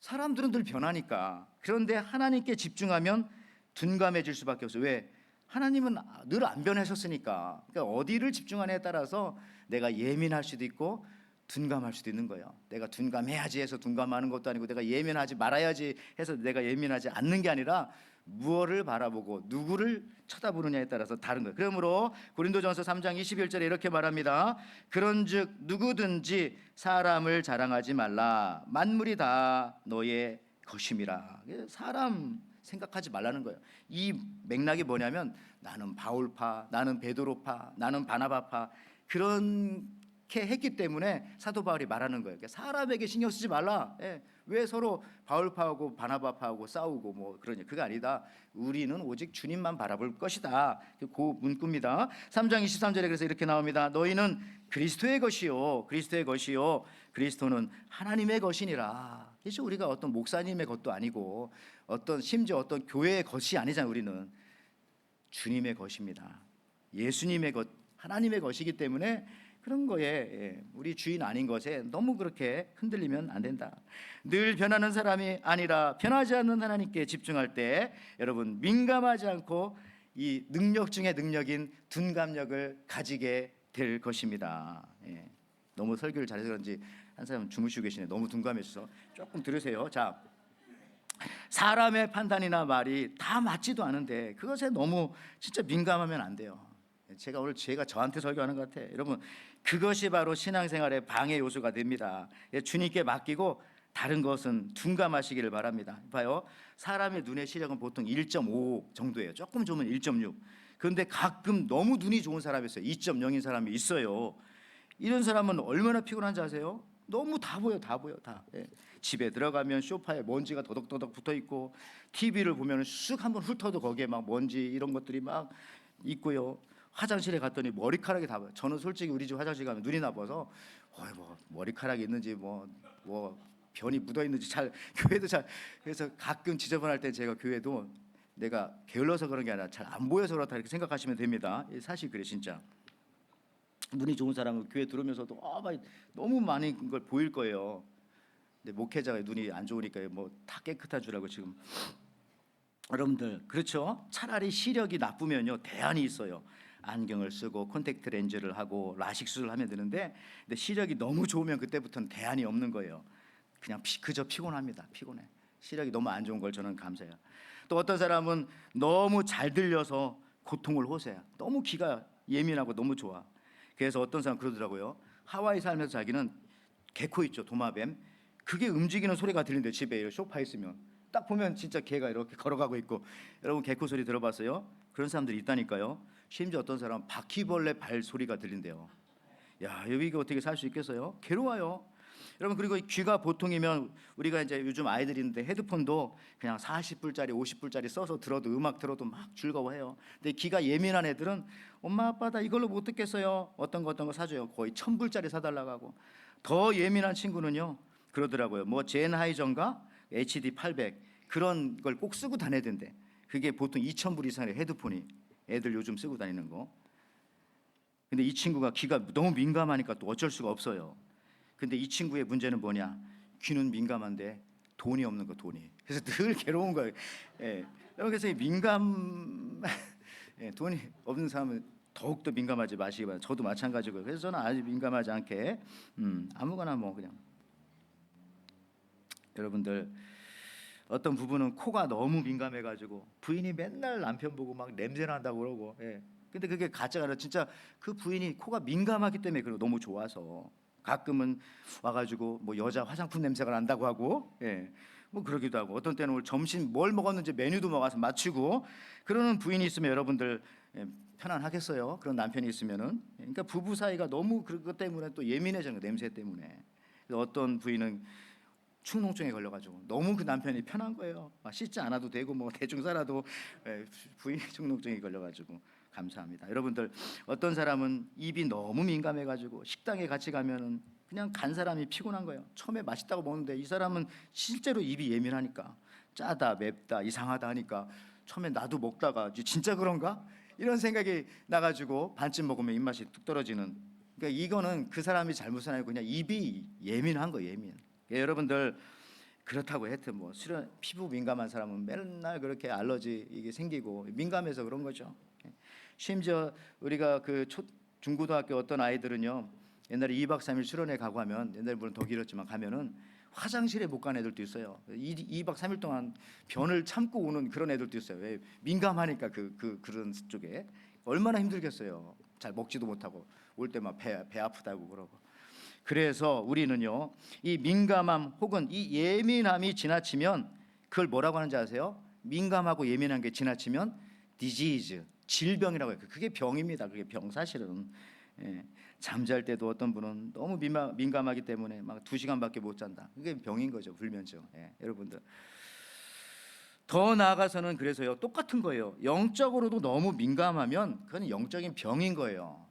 사람들은 늘 변하니까. 그런데 하나님께 집중하면 둔감해질 수밖에 없어요. 왜? 하나님은 늘 안 변하셨으니까. 그러니까 어디를 집중하느냐에 따라서 내가 예민할 수도 있고 둔감할 수도 있는 거예요. 내가 둔감해야지 해서 둔감하는 것도 아니고 내가 예민하지 말아야지 해서 내가 예민하지 않는 게 아니라 무엇을 바라보고 누구를 쳐다보느냐에 따라서 다른 거예요. 그러므로 고린도전서 3장 21절에 이렇게 말합니다. 그런즉 누구든지 사람을 자랑하지 말라. 만물이 다 너의 것임이라. 사람 생각하지 말라는 거예요. 이 맥락이 뭐냐면 나는 바울파, 나는 베드로파, 나는 바나바파 그렇게 했기 때문에 사도 바울이 말하는 거예요. 그러니까 사람에게 신경 쓰지 말라. 왜 서로 바울파하고 바나바파하고 싸우고 뭐 그러냐. 그게 아니다. 우리는 오직 주님만 바라볼 것이다. 그 문구입니다. 3장 23절에 그래서 이렇게 나옵니다. 너희는 그리스도의 것이요 그리스도는 하나님의 것이니라. 그래서 우리가 어떤 목사님의 것도 아니고 심지어 어떤 교회의 것이 아니잖아요. 우리는 주님의 것입니다. 예수님의 것, 하나님의 것이기 때문에 그런 거에 우리 주인 아닌 것에 너무 그렇게 흔들리면 안 된다. 늘 변하는 사람이 아니라 변하지 않는 하나님께 집중할 때 여러분 민감하지 않고 이 능력 중의 능력인 둔감력을 가지게 될 것입니다. 너무 설교를 잘해서 그런지 한 사람은 주무시고 계시네. 너무 둔감해서 조금 들으세요. 자, 사람의 판단이나 말이 다 맞지도 않은데 그것에 너무 진짜 민감하면 안 돼요. 제가 저한테 설교하는 것 같아. 여러분, 그것이 바로 신앙생활의 방해 요소가 됩니다. 주님께 맡기고 다른 것은 둔감하시기를 바랍니다. 봐요. 사람의 눈의 시력은 보통 1.5 정도예요. 조금 좋으면 1.6. 그런데 가끔 너무 눈이 좋은 사람이 있어요. 2.0인 사람이 있어요. 이런 사람은 얼마나 피곤한지 아세요? 너무 다 보여. 집에 들어가면 소파에 먼지가 더덕더덕 붙어 있고 TV를 보면 쑥 한번 훑어도 거기에 막 먼지 이런 것들이 막 있고요. 화장실에 갔더니 머리카락이 다 보여요. 저는 솔직히 우리 집 화장실 가면 눈이 나빠서 뭐 머리카락이 있는지 뭐 변이 묻어 있는지 교회도 잘 그래서 가끔 지저분할 때 제가 교회도 내가 게을러서 그런 게 아니라 잘 안 보여서 그렇다 이렇게 생각하시면 됩니다. 사실 그래 진짜. 눈이 좋은 사람은 교회 들어오면서도 막 너무 많은 걸 보일 거예요. 근데 목회자가 눈이 안 좋으니까 뭐 다 깨끗한 줄 알고 지금 여러분들 그렇죠? 차라리 시력이 나쁘면요 대안이 있어요. 안경을 쓰고 콘택트 렌즈를 하고 라식 수술을 하면 되는데 근데 시력이 너무 좋으면 그때부터는 대안이 없는 거예요. 그냥 그저 피곤합니다. 피곤해. 시력이 너무 안 좋은 걸 저는 감사해요. 또 어떤 사람은 너무 잘 들려서 고통을 호소해요. 너무 귀가 예민하고 너무 좋아. 그래서 어떤 사람 그러더라고요. 하와이 살면서 자기는 개코 있죠, 도마뱀. 그게 움직이는 소리가 들리는데 집에 소파에 있으면 딱 보면 진짜 개가 이렇게 걸어가고 있고. 여러분 개코 소리 들어봤어요? 그런 사람들이 있다니까요. 심지어 어떤 사람은 바퀴벌레 발 소리가 들린대요. 야, 여기가 어떻게 살 수 있겠어요? 괴로워요. 여러분 그리고 귀가 보통이면 우리가 이제 요즘 아이들이 있는데 헤드폰도 그냥 40불짜리 50불짜리 써서 들어도 음악 들어도 막 즐거워해요. 근데 귀가 예민한 애들은 엄마 아빠 나 이걸로 못 듣겠어요. 어떤 거 사줘요. 거의 1000불짜리 사달라고 하고. 더 예민한 친구는요 그러더라고요. 뭐 젠하이전가 HD 800 그런 걸 꼭 쓰고 다녀야 된대. 그게 보통 2000불 이상의 헤드폰이 애들 요즘 쓰고 다니는 거. 근데 이 친구가 귀가 너무 민감하니까 또 어쩔 수가 없어요. 근데 이 친구의 문제는 뭐냐? 귀는 민감한데 돈이 없는 거 돈이. 그래서 늘 괴로운 거예요. 그래서 돈이 없는 사람은 더욱더 민감하지 마시기 바랍니다. 저도 마찬가지고요. 그래서 저는 아주 민감하지 않게 아무거나 뭐 그냥. 여러분들 어떤 부부는 코가 너무 민감해가지고 부인이 맨날 남편 보고 막 냄새 난다고 그러고. 근데 그게 가짜가 아니라 진짜 그 부인이 코가 민감하기 때문에 그리고 너무 좋아서 가끔은 와가지고 뭐 여자 화장품 냄새가 난다고 하고, 뭐 그러기도 하고 어떤 때는 오늘 점심 뭘 먹었는지 메뉴도 먹어서 맞추고 그러는 부인이 있으면 여러분들 편안하겠어요? 그런 남편이 있으면은. 그러니까 부부 사이가 너무 그것 때문에 또 예민해지는 거예요. 냄새 때문에. 그래서 어떤 부인은 축농증에 걸려가지고 너무 그 남편이 편한 거예요. 씻지 않아도 되고 뭐 대충 살아도 부인이 축농증에 걸려가지고. 감사합니다. 여러분들, 어떤 사람은 입이 너무 민감해가지고 식당에 같이 가면은 그냥 간 사람이 피곤한 거예요. 처음에 맛있다고 먹는데 이 사람은 실제로 입이 예민하니까 짜다 맵다 이상하다 하니까 처음에 나도 먹다가 진짜 그런가? 이런 생각이 나가지고 반쯤 먹으면 입맛이 뚝 떨어지는. 그러니까 이거는 그 사람이 잘못은 아니고 그냥 입이 예민한 거예요. 예민. 여러분들, 그렇다고 하여튼 뭐 수련 피부 민감한 사람은 맨날 그렇게 알러지 이게 생기고 민감해서 그런 거죠. 심지어 우리가 그 중고등학교 어떤 아이들은요, 옛날에 2박 3일 수련회 가고 하면, 옛날에 물론 더 길었지만 가면은 화장실에 못 가는 애들도 있어요. 2박 3일 동안 변을 참고 오는 그런 애들도 있어요. 왜? 민감하니까 그런 쪽에. 얼마나 힘들겠어요. 잘 먹지도 못하고 올 때 막 배 아프다고 그러고. 그래서 우리는요, 이 민감함 혹은 이 예민함이 지나치면 그걸 뭐라고 하는지 아세요? 민감하고 예민한 게 지나치면 disease, 질병이라고 해요. 그게 병입니다. 그게 병 사실은. 잠잘 때도 어떤 분은 너무 민감하기 때문에 막 2시간밖에 못 잔다. 그게 병인 거죠. 불면증. 여러분들, 더 나아가서는 그래서요, 똑같은 거예요. 영적으로도 너무 민감하면 그건 영적인 병인 거예요.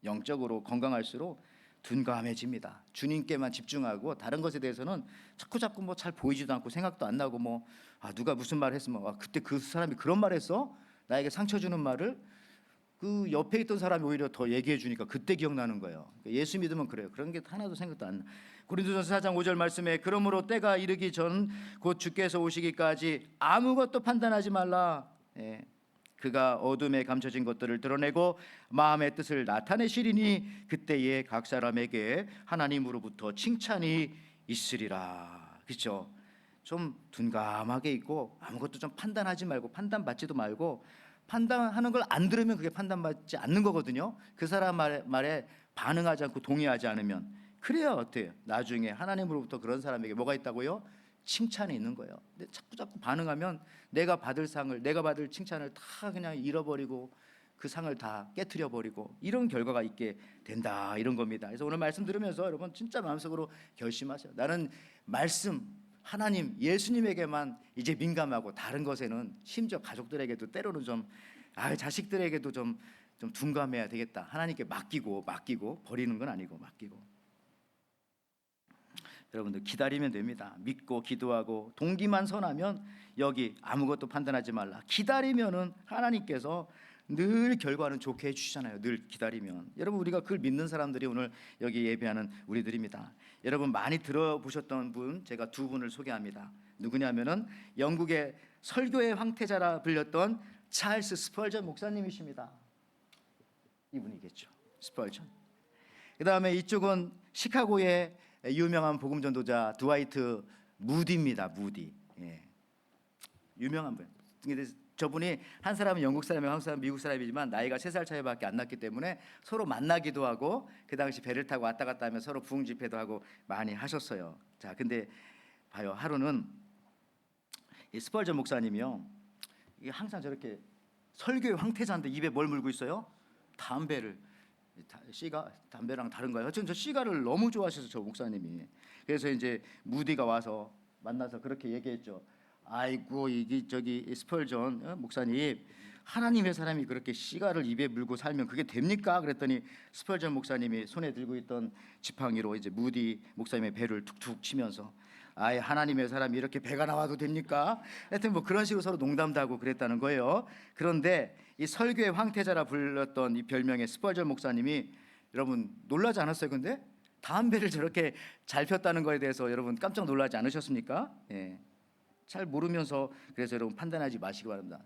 영적으로 건강할수록 둔감해집니다. 주님께만 집중하고 다른 것에 대해서는 자꾸 뭐 잘 보이지도 않고 생각도 안 나고 뭐 누가 무슨 말 했으면 그때 그 사람이 그런 말 했어? 나에게 상처 주는 말을 그 옆에 있던 사람이 오히려 더 얘기해 주니까 그때 기억나는 거예요. 예수 믿으면 그래요. 그런 게 하나도 생각도 안 나. 고린도전서 4장 5절 말씀에 그러므로 때가 이르기 전 곧 주께서 오시기까지 아무것도 판단하지 말라. 그가 어둠에 감춰진 것들을 드러내고 마음의 뜻을 나타내시리니 그때에 각 사람에게 하나님으로부터 칭찬이 있으리라. 그렇죠? 좀 둔감하게 있고 아무것도 좀 판단하지 말고 판단받지도 말고, 판단하는 걸 안 들으면 그게 판단받지 않는 거거든요. 그 사람 말에 반응하지 않고 동의하지 않으면 그래야 어때요? 나중에 하나님으로부터 그런 사람에게 뭐가 있다고요? 칭찬이 있는 거예요. 근데 자꾸 반응하면 내가 받을 상을, 내가 받을 칭찬을 다 그냥 잃어버리고 그 상을 다 깨트려 버리고 이런 결과가 있게 된다, 이런 겁니다. 그래서 오늘 말씀 들으면서 여러분 진짜 마음속으로 결심하세요. 나는 말씀, 하나님, 예수님에게만 이제 민감하고 다른 것에는, 심지어 가족들에게도 때로는 좀 자식들에게도 좀 둔감해야 되겠다. 하나님께 맡기고 버리는 건 아니고 맡기고. 여러분들, 기다리면 됩니다. 믿고 기도하고 동기만 선하면 여기 아무것도 판단하지 말라. 기다리면은 하나님께서 늘 결과는 좋게 해주시잖아요. 늘 기다리면. 여러분, 우리가 그걸 믿는 사람들이 오늘 여기 예배하는 우리들입니다. 여러분 많이 들어보셨던 분, 제가 2분을 소개합니다. 누구냐면은 영국의 설교의 황태자라 불렸던 찰스 스펄전 목사님이십니다. 이분이겠죠, 스펄전. 그 다음에 이쪽은 시카고의 유명한 복음 전도자 드와이트 무디입니다. 무디. 유명한 분. 근데 저분이 한 사람은 영국 사람이고 한국 사람은 미국 사람이지만 나이가 3살 차이밖에 안 났기 때문에 서로 만나기도 하고 그 당시 배를 타고 왔다 갔다 하면 서로 부흥 집회도 하고 많이 하셨어요. 자, 근데 봐요. 하루는 이 스펄전 목사님이요, 이게 항상 저렇게 설교의 황태자인데 입에 뭘 물고 있어요? 담배를. 담배랑 다른가요? 하여튼 저 시가를 너무 좋아하셔서 저 목사님이. 그래서 이제 무디가 와서 만나서 그렇게 얘기했죠. 아이고, 이게 저기 스펄전 목사님, 하나님의 사람이 그렇게 시가를 입에 물고 살면 그게 됩니까? 그랬더니 스펄전 목사님이 손에 들고 있던 지팡이로 이제 무디 목사님의 배를 툭툭 치면서 하나님의 사람이 이렇게 배가 나와도 됩니까? 하여튼 뭐 그런 식으로 서로 농담도 하고 그랬다는 거예요. 그런데 이 설교의 황태자라 불렸던 이 별명의 스펄전 목사님이, 여러분 놀라지 않았어요? 근데 담배를 저렇게 잘 폈다는 거에 대해서 여러분 깜짝 놀라지 않으셨습니까? 잘 모르면서. 그래서 여러분 판단하지 마시기 바랍니다.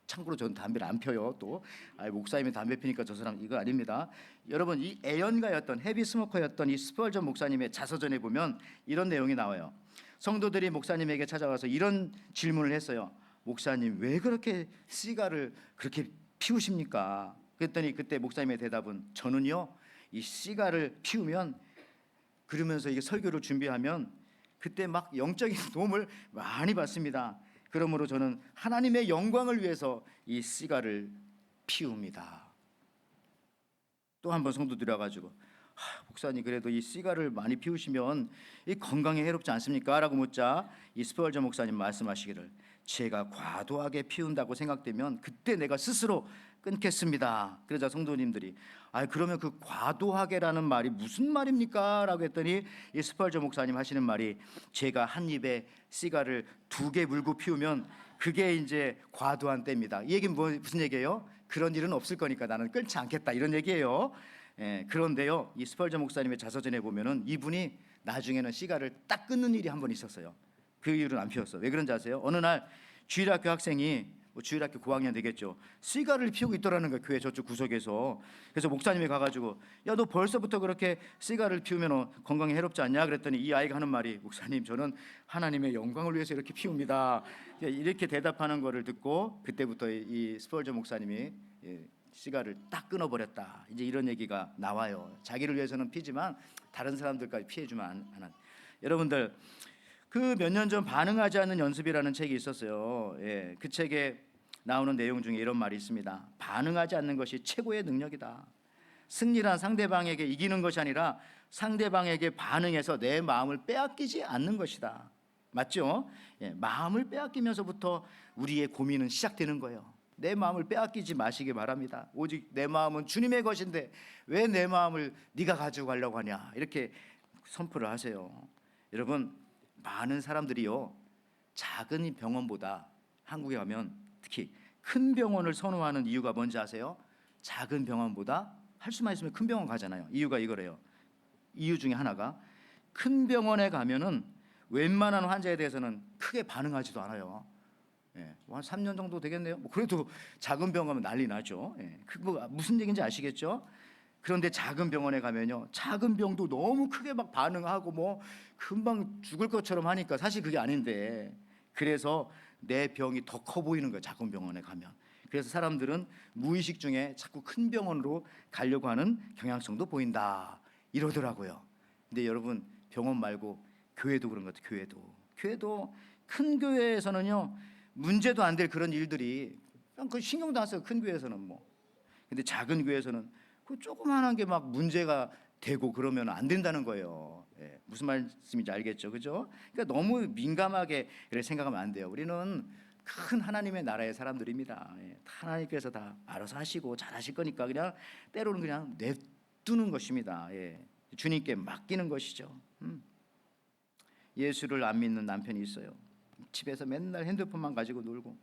참고로 저는 담배를 안 펴요. 또 목사님이 담배 피니까 저 사람, 이거 아닙니다. 여러분, 이 애연가였던 헤비 스모커였던 이 스펄전 목사님의 자서전에 보면 이런 내용이 나와요. 성도들이 목사님에게 찾아와서 이런 질문을 했어요. 목사님, 왜 그렇게 시가를 그렇게 피우십니까? 그랬더니 그때 목사님의 대답은, 저는요, 이 시가를 피우면, 그러면서 이게 설교를 준비하면 그때 막 영적인 도움을 많이 받습니다. 그러므로 저는 하나님의 영광을 위해서 이 시가를 피웁니다. 또 한 번 성도들이 와가지고, 목사님 그래도 이 시가를 많이 피우시면 이 건강에 해롭지 않습니까? 라고 묻자 이 스펄전 목사님 말씀하시기를 제가 과도하게 피운다고 생각되면 그때 내가 스스로 끊겠습니다. 그러자 성도님들이 그러면 그 과도하게라는 말이 무슨 말입니까? 라고 했더니 이 스펄전 목사님 하시는 말이 제가 한 입에 시가를 2개 물고 피우면 그게 이제 과도한 때입니다. 이 얘기는 무슨 얘기예요? 그런 일은 없을 거니까 나는 끊지 않겠다 이런 얘기예요. 그런데요, 이 스펄전 목사님의 자서전에 보면은 이분이 나중에는 시가를 딱 끊는 일이 한 번 있었어요. 그 이유는 안 피웠어. 왜 그런지 아세요? 어느 날 주일학교 학생이 주일학교 고학년 되겠죠. 시가를 피우고 있더라는 거예요. 교회 저쪽 구석에서. 그래서 목사님이 가가지고 야 너 벌써부터 그렇게 시가를 피우면 건강에 해롭지 않냐? 그랬더니 이 아이가 하는 말이 목사님 저는 하나님의 영광을 위해서 이렇게 피웁니다. 이렇게 대답하는 거를 듣고 그때부터 이 스펄전 목사님이 시가를 딱 끊어버렸다. 이제 이런 얘기가 나와요. 자기를 위해서는 피지만 다른 사람들까지 피해주면 안 하는. 여러분들 그 몇 년 전 반응하지 않는 연습이라는 책이 있었어요. 그 책에 나오는 내용 중에 이런 말이 있습니다. 반응하지 않는 것이 최고의 능력이다. 승리란 상대방에게 이기는 것이 아니라 상대방에게 반응해서 내 마음을 빼앗기지 않는 것이다. 맞죠? 마음을 빼앗기면서부터 우리의 고민은 시작되는 거예요. 내 마음을 빼앗기지 마시기 바랍니다. 오직 내 마음은 주님의 것인데 왜 내 마음을 네가 가지고 가려고 하냐 이렇게 선포를 하세요. 여러분 많은 사람들이요 작은 병원보다 한국에 가면 특히 큰 병원을 선호하는 이유가 뭔지 아세요? 작은 병원보다 할 수만 있으면 큰 병원 가잖아요. 이유가 이거래요. 이유 중에 하나가 큰 병원에 가면은 웬만한 환자에 대해서는 크게 반응하지도 않아요. 한 3년 정도 되겠네요. 그래도 작은 병원 가면 난리 나죠. 그거 무슨 얘기인지 아시겠죠? 그런데 작은 병원에 가면요, 작은 병도 너무 크게 막 반응하고 뭐 금방 죽을 것처럼 하니까 사실 그게 아닌데 그래서 내 병이 더 커 보이는 거예요. 작은 병원에 가면. 그래서 사람들은 무의식 중에 자꾸 큰 병원으로 가려고 하는 경향성도 보인다 이러더라고요. 근데 여러분 병원 말고 교회도 그런 것 같아요. 교회도 큰 교회에서는요 문제도 안 될 그런 일들이 그냥 그 신경도 안 써요. 큰 교회에서는 뭐. 근데 작은 교회에서는 그 조그만한 게 막 문제가 되고 그러면 안 된다는 거예요. 무슨 말씀인지 알겠죠, 그죠? 그러니까 너무 민감하게 이렇게 생각하면 안 돼요. 우리는 큰 하나님의 나라의 사람들입니다. 하나님께서 다 알아서 하시고 잘하실 거니까 그냥 때로는 그냥 냅두는 것입니다. 주님께 맡기는 것이죠. 예수를 안 믿는 남편이 있어요. 집에서 맨날 핸드폰만 가지고 놀고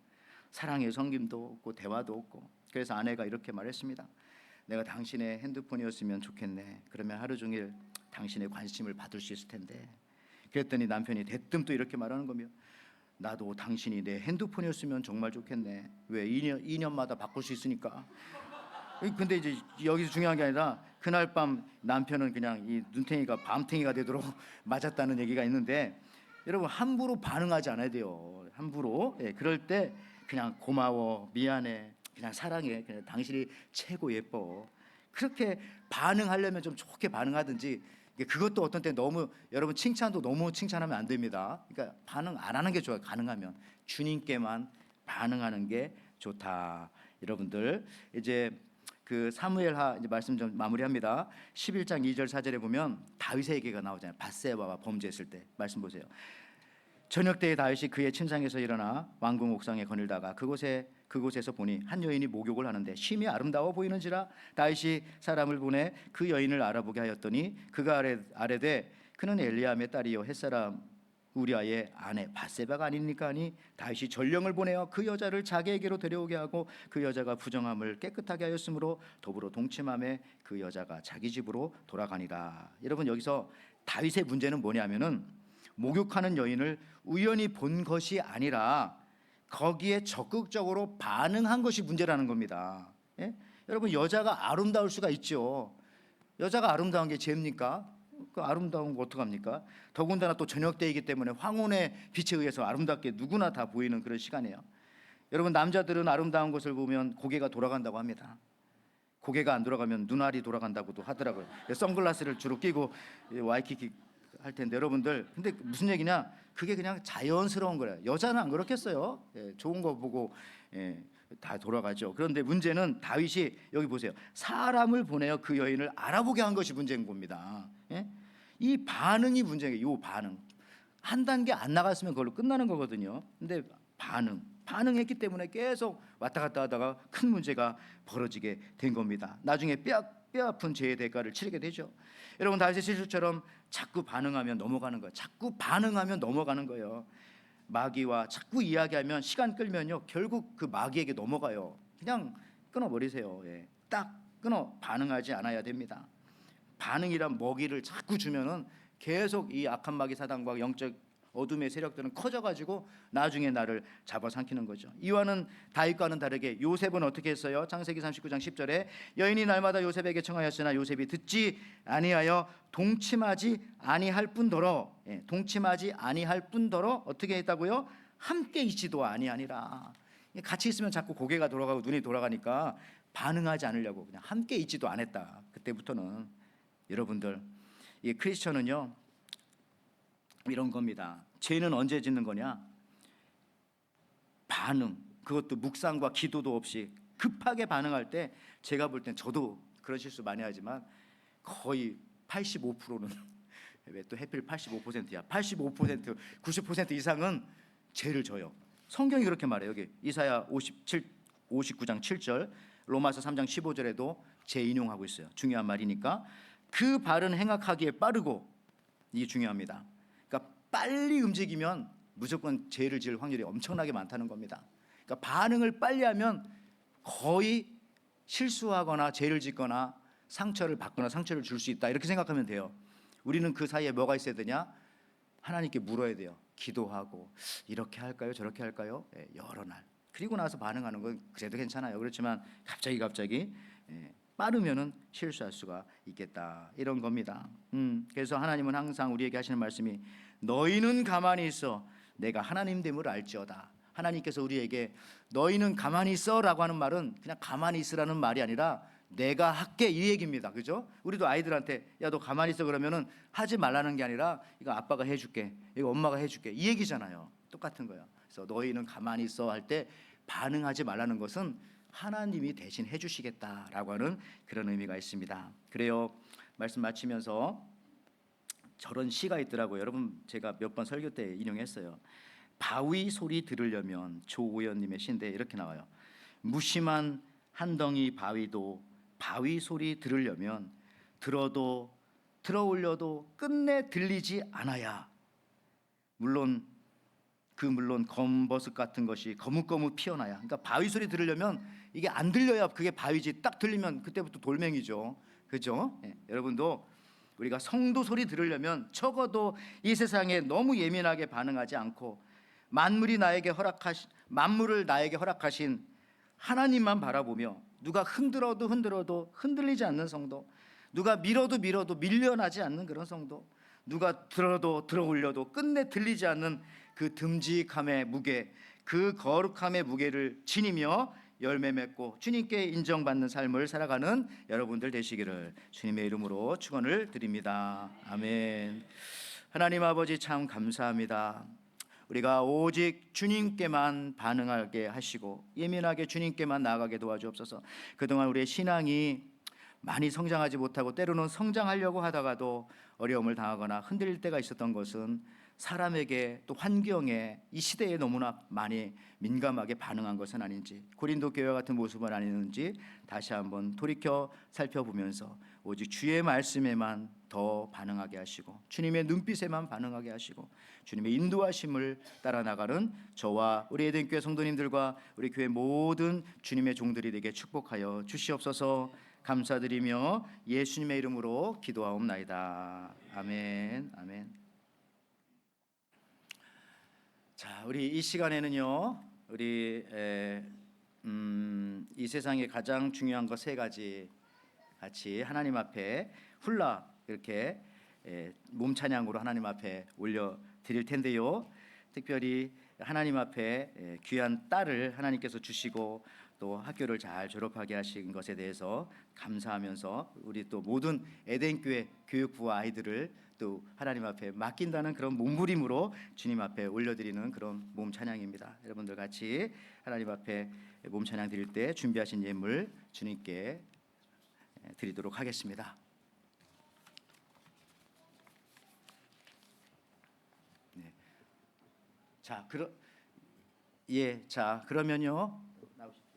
사랑의 섬김도 없고 대화도 없고 그래서 아내가 이렇게 말했습니다. 내가 당신의 핸드폰이었으면 좋겠네. 그러면 하루 종일 당신의 관심을 받을 수 있을 텐데. 그랬더니 남편이 대뜸 또 이렇게 말하는 거며 나도 당신이 내 핸드폰이었으면 정말 좋겠네. 왜 2년마다 바꿀 수 있으니까. 근데 이제 여기서 중요한 게 아니라 그날 밤 남편은 그냥 이 눈탱이가 밤탱이가 되도록 맞았다는 얘기가 있는데 여러분 함부로 반응하지 않아야 돼요. 함부로. 그럴 때 그냥 고마워, 미안해, 그냥 사랑해, 그냥 당신이 최고 예뻐. 그렇게 반응하려면 좀 좋게 반응하든지. 그것도 어떤 때 너무 여러분 칭찬도 너무 칭찬하면 안 됩니다. 그러니까 반응 안 하는 게 좋아요. 가능하면 주님께만 반응하는 게 좋다. 여러분들 이제 그 사무엘하 이제 말씀 좀 마무리합니다. 11장 2절 4절에 보면 다윗의 얘기가 나오잖아요. 밧세바와 범죄했을 때 말씀 보세요. 저녁 때에 다윗이 그의 침상에서 일어나 왕궁 옥상에 거닐다가 그곳에서 보니 한 여인이 목욕을 하는데 심히 아름다워 보이는지라 다윗이 사람을 보내 그 여인을 알아보게 하였더니 그가 아뢰되 그는 엘리암의 딸이요 햇사람 우리아의 아내 밧세바가 아닙니까 하니 다윗이 전령을 보내어 그 여자를 자기에게로 데려오게 하고 그 여자가 부정함을 깨끗하게 하였으므로 더불어 동침함에 그 여자가 자기 집으로 돌아가니라. 여러분 여기서 다윗의 문제는 뭐냐면은 목욕하는 여인을 우연히 본 것이 아니라 거기에 적극적으로 반응한 것이 문제라는 겁니다. 여러분 여자가 아름다울 수가 있죠. 여자가 아름다운 게 죄입니까? 그 아름다운 거 어떡합니까? 더군다나 또 저녁 때이기 때문에 황혼의 빛에 의해서 아름답게 누구나 다 보이는 그런 시간이에요. 여러분 남자들은 아름다운 것을 보면 고개가 돌아간다고 합니다. 고개가 안 돌아가면 눈알이 돌아간다고도 하더라고요. 선글라스를 주로 끼고 와이키키 할 텐데 여러분들 근데 무슨 얘기냐? 그게 그냥 자연스러운 거예요. 여자는 안 그렇겠어요. 좋은 거 보고 다 돌아가죠. 그런데 문제는 다윗이 여기 보세요. 사람을 보내어 그 여인을 알아보게 한 것이 문제인 겁니다. 예? 이 반응이 문제예요. 이 반응. 한 단계 안 나갔으면 그걸로 끝나는 거거든요. 근데 반응했기 때문에 계속 왔다 갔다 하다가 큰 문제가 벌어지게 된 겁니다. 나중에 뼈 아픈 죄의 대가를 치르게 되죠. 여러분, 다윗의 실수처럼 자꾸 반응하면 넘어가는 거예요. 자꾸 반응하면 넘어가는 거예요. 마귀와 자꾸 이야기하면 시간 끌면요, 결국 그 마귀에게 넘어가요. 그냥 끊어버리세요. 예. 딱 끊어 반응하지 않아야 됩니다. 반응이란 먹이를 자꾸 주면은 계속 이 악한 마귀 사단과 영적 어둠의 세력들은 커져가지고 나중에 나를 잡아삼키는 거죠. 이와는 다윗과는 다르게 요셉은 어떻게 했어요? 창세기 39장 10절에 여인이 날마다 요셉에게 청하였으나 요셉이 듣지 아니하여 동침하지 아니할 뿐더러, 동침하지 아니할 뿐더러 어떻게 했다고요? 함께 있지도 아니하니라. 같이 있으면 자꾸 고개가 돌아가고 눈이 돌아가니까 반응하지 않으려고 그냥 함께 있지도 않았다. 그때부터는 여러분들, 이 크리스천은요 이런 겁니다. 죄는 언제 짓는 거냐? 반응, 그것도 묵상과 기도도 없이 급하게 반응할 때, 제가 볼 땐 저도 그런 실수 많이 하지만 거의 85%는 왜 또 해필 85%야? 85%, 90% 이상은 죄를 져요. 성경이 그렇게 말해요. 여기 이사야 59장 7절, 로마서 3장 15절에도 제 인용하고 있어요. 중요한 말이니까. 그 발은 행악하기에 빠르고, 이게 중요합니다. 그러니까 빨리 움직이면 무조건 죄를 지을 확률이 엄청나게 많다는 겁니다. 그러니까 반응을 빨리 하면 거의 실수하거나 죄를 짓거나 상처를 받거나 상처를 줄 수 있다, 이렇게 생각하면 돼요. 우리는 그 사이에 뭐가 있어야 되냐? 하나님께 물어야 돼요. 기도하고, 이렇게 할까요? 저렇게 할까요? 여러 날. 그리고 나서 반응하는 건 그래도 괜찮아요. 그렇지만 갑자기 빠르면은 실수할 수가 있겠다, 이런 겁니다. 그래서 하나님은 항상 우리에게 하시는 말씀이 너희는 가만히 있어 내가 하나님 됨을 알지어다. 하나님께서 우리에게 너희는 가만히 있어라고 하는 말은 그냥 가만히 있으라는 말이 아니라 내가 할게, 이 얘기입니다. 그죠? 우리도 아이들한테 야 너 가만히 있어 그러면은 하지 말라는 게 아니라 이거 아빠가 해줄게, 이거 엄마가 해줄게, 이 얘기잖아요. 똑같은 거예요. 그래서 너희는 가만히 있어 할 때 반응하지 말라는 것은 하나님이 대신 해주시겠다라고 하는 그런 의미가 있습니다. 그래요. 말씀 마치면서 저런 시가 있더라고요. 여러분, 제가 몇 번 설교 때 인용했어요. 바위 소리 들으려면, 조우연님의 시인데 이렇게 나와요. 무심한 한 덩이 바위도 바위 소리 들으려면 들어도 들어올려도 끝내 들리지 않아야, 물론 검버섯 같은 것이 거뭇거뭇 피어나야. 그러니까 바위 소리 들으려면 이게 안 들려야 그게 바위지. 딱 들리면 그때부터 돌멩이죠. 그죠? 여러분도 우리가 성도 소리 들으려면 적어도 이 세상에 너무 예민하게 반응하지 않고 만물을 나에게 허락하신 하나님만 바라보며, 누가 흔들어도 흔들리지 않는 성도, 누가 밀어도 밀려나지 않는 그런 성도, 누가 들어도 들어올려도 끝내 들리지 않는 그 듬직함의 무게, 그 거룩함의 무게를 지니며 열매 맺고 주님께 인정받는 삶을 살아가는 여러분들 되시기를 주님의 이름으로 축원을 드립니다. 아멘. 하나님 아버지, 참 감사합니다. 우리가 오직 주님께만 반응하게 하시고 예민하게 주님께만 나아가게 도와주옵소서. 그동안 우리의 신앙이 많이 성장하지 못하고 때로는 성장하려고 하다가도 어려움을 당하거나 흔들릴 때가 있었던 것은 사람에게 또 환경에 이 시대에 너무나 많이 민감하게 반응한 것은 아닌지, 고린도 교회와 같은 모습은 아니는지 다시 한번 돌이켜 살펴보면서 오직 주의 말씀에만 더 반응하게 하시고 주님의 눈빛에만 반응하게 하시고 주님의 인도하심을 따라 나가는 저와 우리 에덴교회 성도님들과 우리 교회 모든 주님의 종들이 되게 축복하여 주시옵소서. 감사드리며 예수님의 이름으로 기도하옵나이다. 아멘. 아멘. 자, 우리 이 시간에는요, 우리 이 세상에 가장 중요한 것 세 가지 같이 하나님 앞에 훌라 이렇게 몸 찬양으로 하나님 앞에 올려 드릴 텐데요. 특별히 하나님 앞에 귀한 딸을 하나님께서 주시고 또 학교를 잘 졸업하게 하신 것에 대해서 감사하면서 우리 또 모든 에덴교회 교육부와 아이들을 또 아직도 하나님 앞에 맡긴다는 그런 몸부림으로 주님 앞에 올려드리는 그런 몸 찬양입니다. 여러분들 같이 하나님 앞에 몸 찬양 드릴 때 준비하신 예물 주님께 드리도록 하겠습니다. 네. 자, 그러면요. 나오십시오.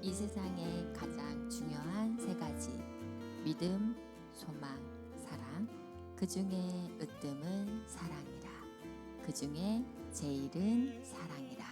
이 세상에 가장 중요한 세 가지: 믿음, 소망, 사랑. 그 중에 으뜸은 사랑이라. 그 중에 제일은 사랑이라.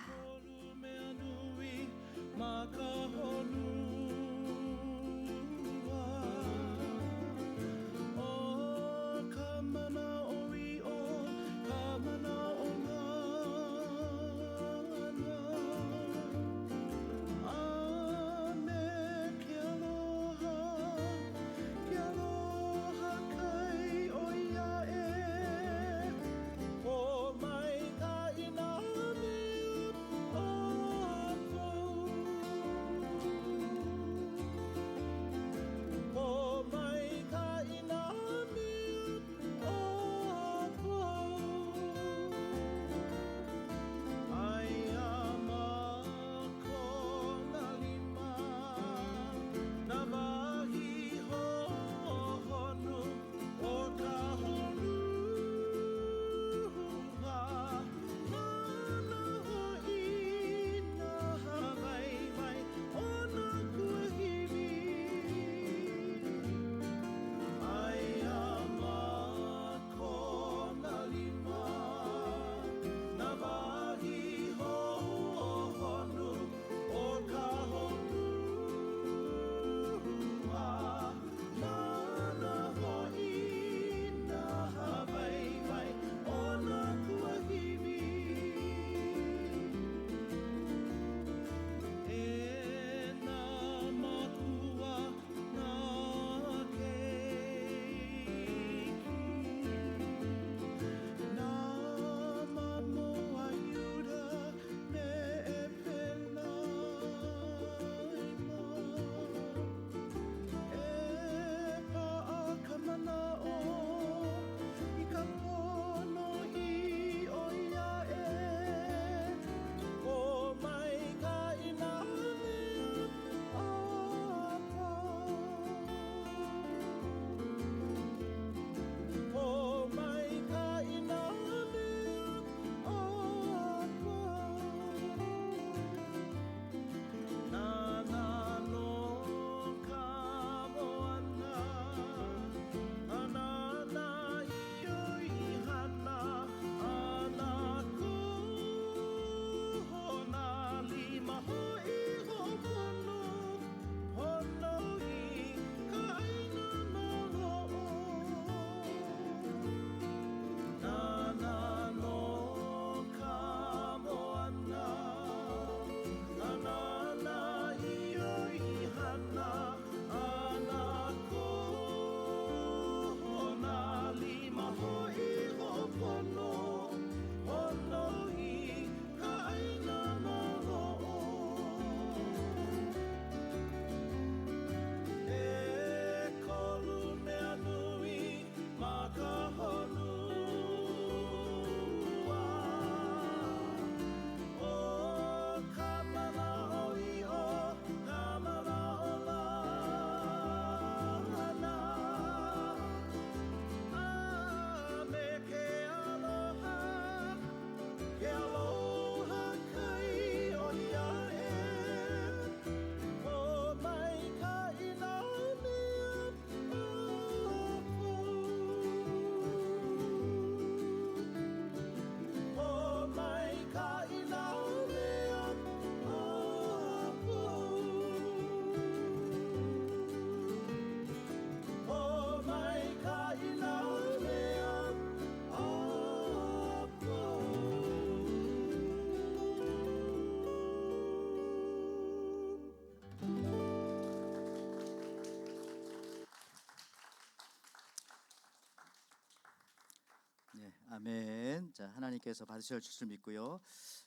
아멘. 자, 하나님께서 받으실 줄 믿고요.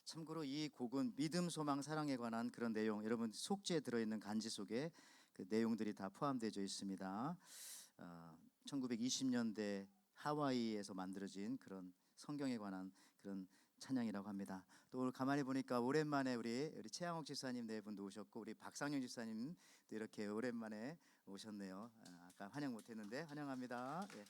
참고로 이 곡은 믿음, 소망, 사랑에 관한 그런 내용, 여러분 속지에 들어있는 간지 속에 그 내용들이 다 포함되어 있습니다. 1920년대 하와이에서 만들어진 그런 성경에 관한 그런 찬양이라고 합니다. 또 오늘 가만히 보니까 오랜만에 우리 최양옥 집사님 네 분도 오셨고 우리 박상윤 집사님도 이렇게 오랜만에 오셨네요. 아까 환영 못했는데 환영합니다. 예.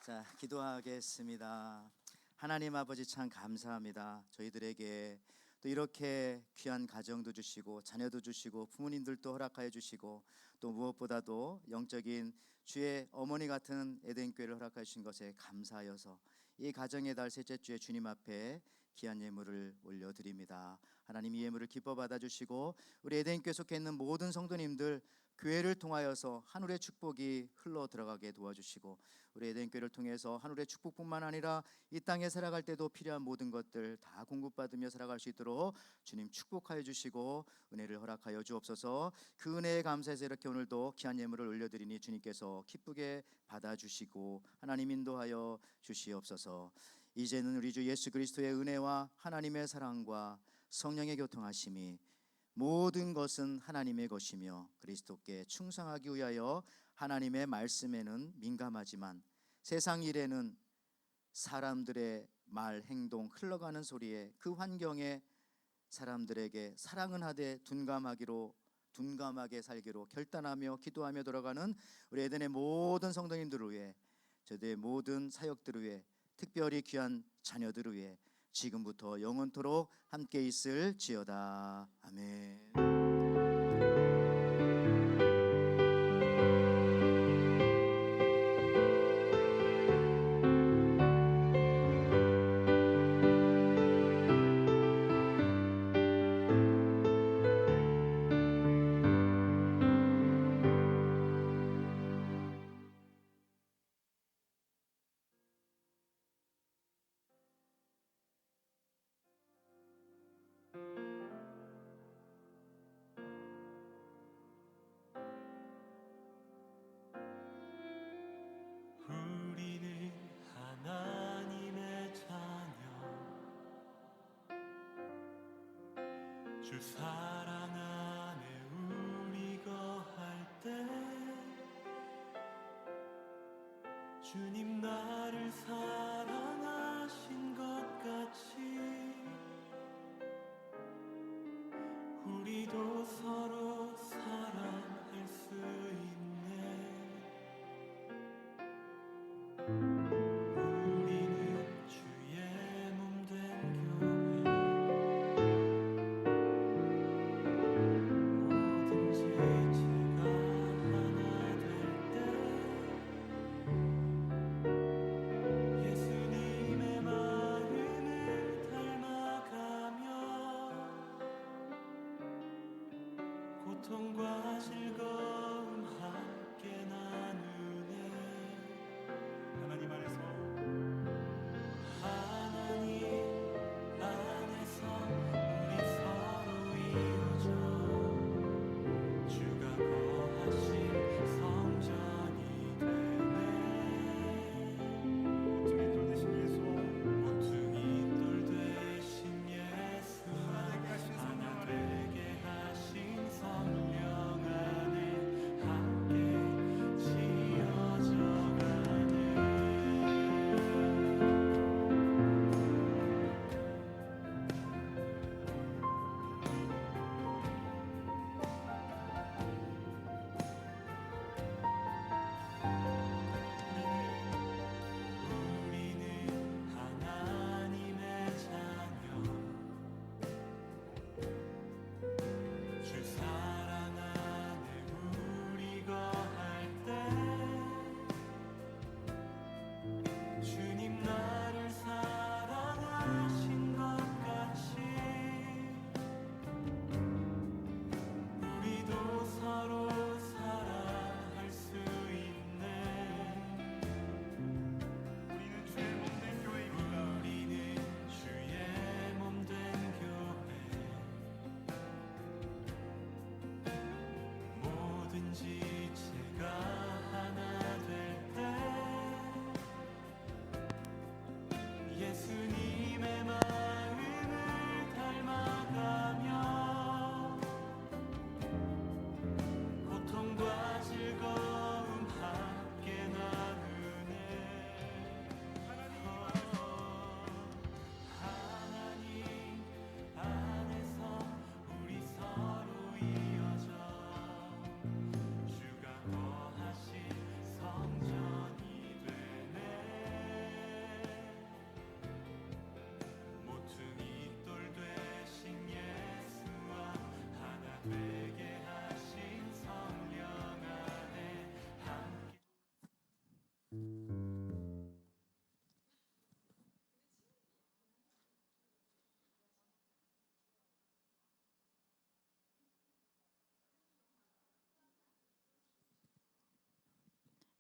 자, 기도하겠습니다. 하나님 아버지 참 감사합니다. 저희들에게 또 이렇게 귀한 가정도 주시고 자녀도 주시고 부모님들도 허락하여 주시고 또 무엇보다도 영적인 주의 어머니 같은 에덴교회를 허락하여 주신 것에 감사하여서 이 가정의 달 셋째 주에 주님 앞에 귀한 예물을 올려드립니다. 하나님 이 예물을 기뻐 받아주시고 우리 에덴교회 속해 있는 모든 성도님들 교회를 통하여서 하늘의 축복이 흘러 들어가게 도와주시고 우리 에덴교회를 통해서 하늘의 축복뿐만 아니라 이 땅에 살아갈 때도 필요한 모든 것들 다 공급받으며 살아갈 수 있도록 주님 축복하여 주시고 은혜를 허락하여 주옵소서. 그 은혜에 감사해서 이렇게 오늘도 귀한 예물을 올려드리니 주님께서 기쁘게 받아주시고 하나님 인도하여 주시옵소서. 이제는 우리 주 예수 그리스도의 은혜와 하나님의 사랑과 성령의 교통하심이 모든 것은 하나님의 것이며 그리스도께 충성하기 위하여 하나님의 말씀에는 민감하지만 세상 일에는 사람들의 말, 행동, 흘러가는 소리에 그 환경에 사람들에게 사랑은 하되 둔감하게 살기로 결단하며 기도하며 돌아가는 우리 에덴의 모든 성도님들을 위해 저들의 모든 사역들을 위해 특별히 귀한 자녀들을 위해 지금부터 영원토록 함께 있을지어다. 아멘. 우리는 하나님의 자녀 주 사랑 안에 우리 거할 때 주님 나를 사랑하신 것 같이 우리도 서로 사랑할 수 있네. 우리는 주의 몸 된 교회 모든 지체가 하나 될 때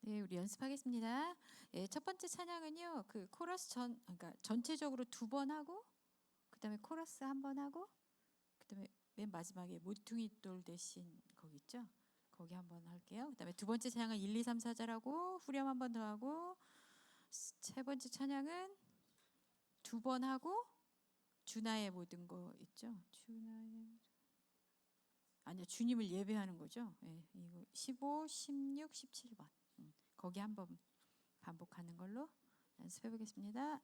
네, 우리 연습하겠습니다. 예, 첫 번째 찬양은요. 그 코러스 그러니까 전체적으로 2번 하고 그다음에 코러스 1번 하고 그다음에 맨 마지막에 모퉁이 돌 대신 거기 있죠? 거기 1번 할게요. 그다음에 두 번째 찬양은 1, 2, 3, 4절 하고 후렴 1번 더 하고 세 번째 찬양은 2번 하고 주나의 모든 거 있죠? 아니요, 주님을 예배하는 거죠. 예, 이거 15, 16, 17번. 거기 1번 반복하는 걸로 연습해 보겠습니다.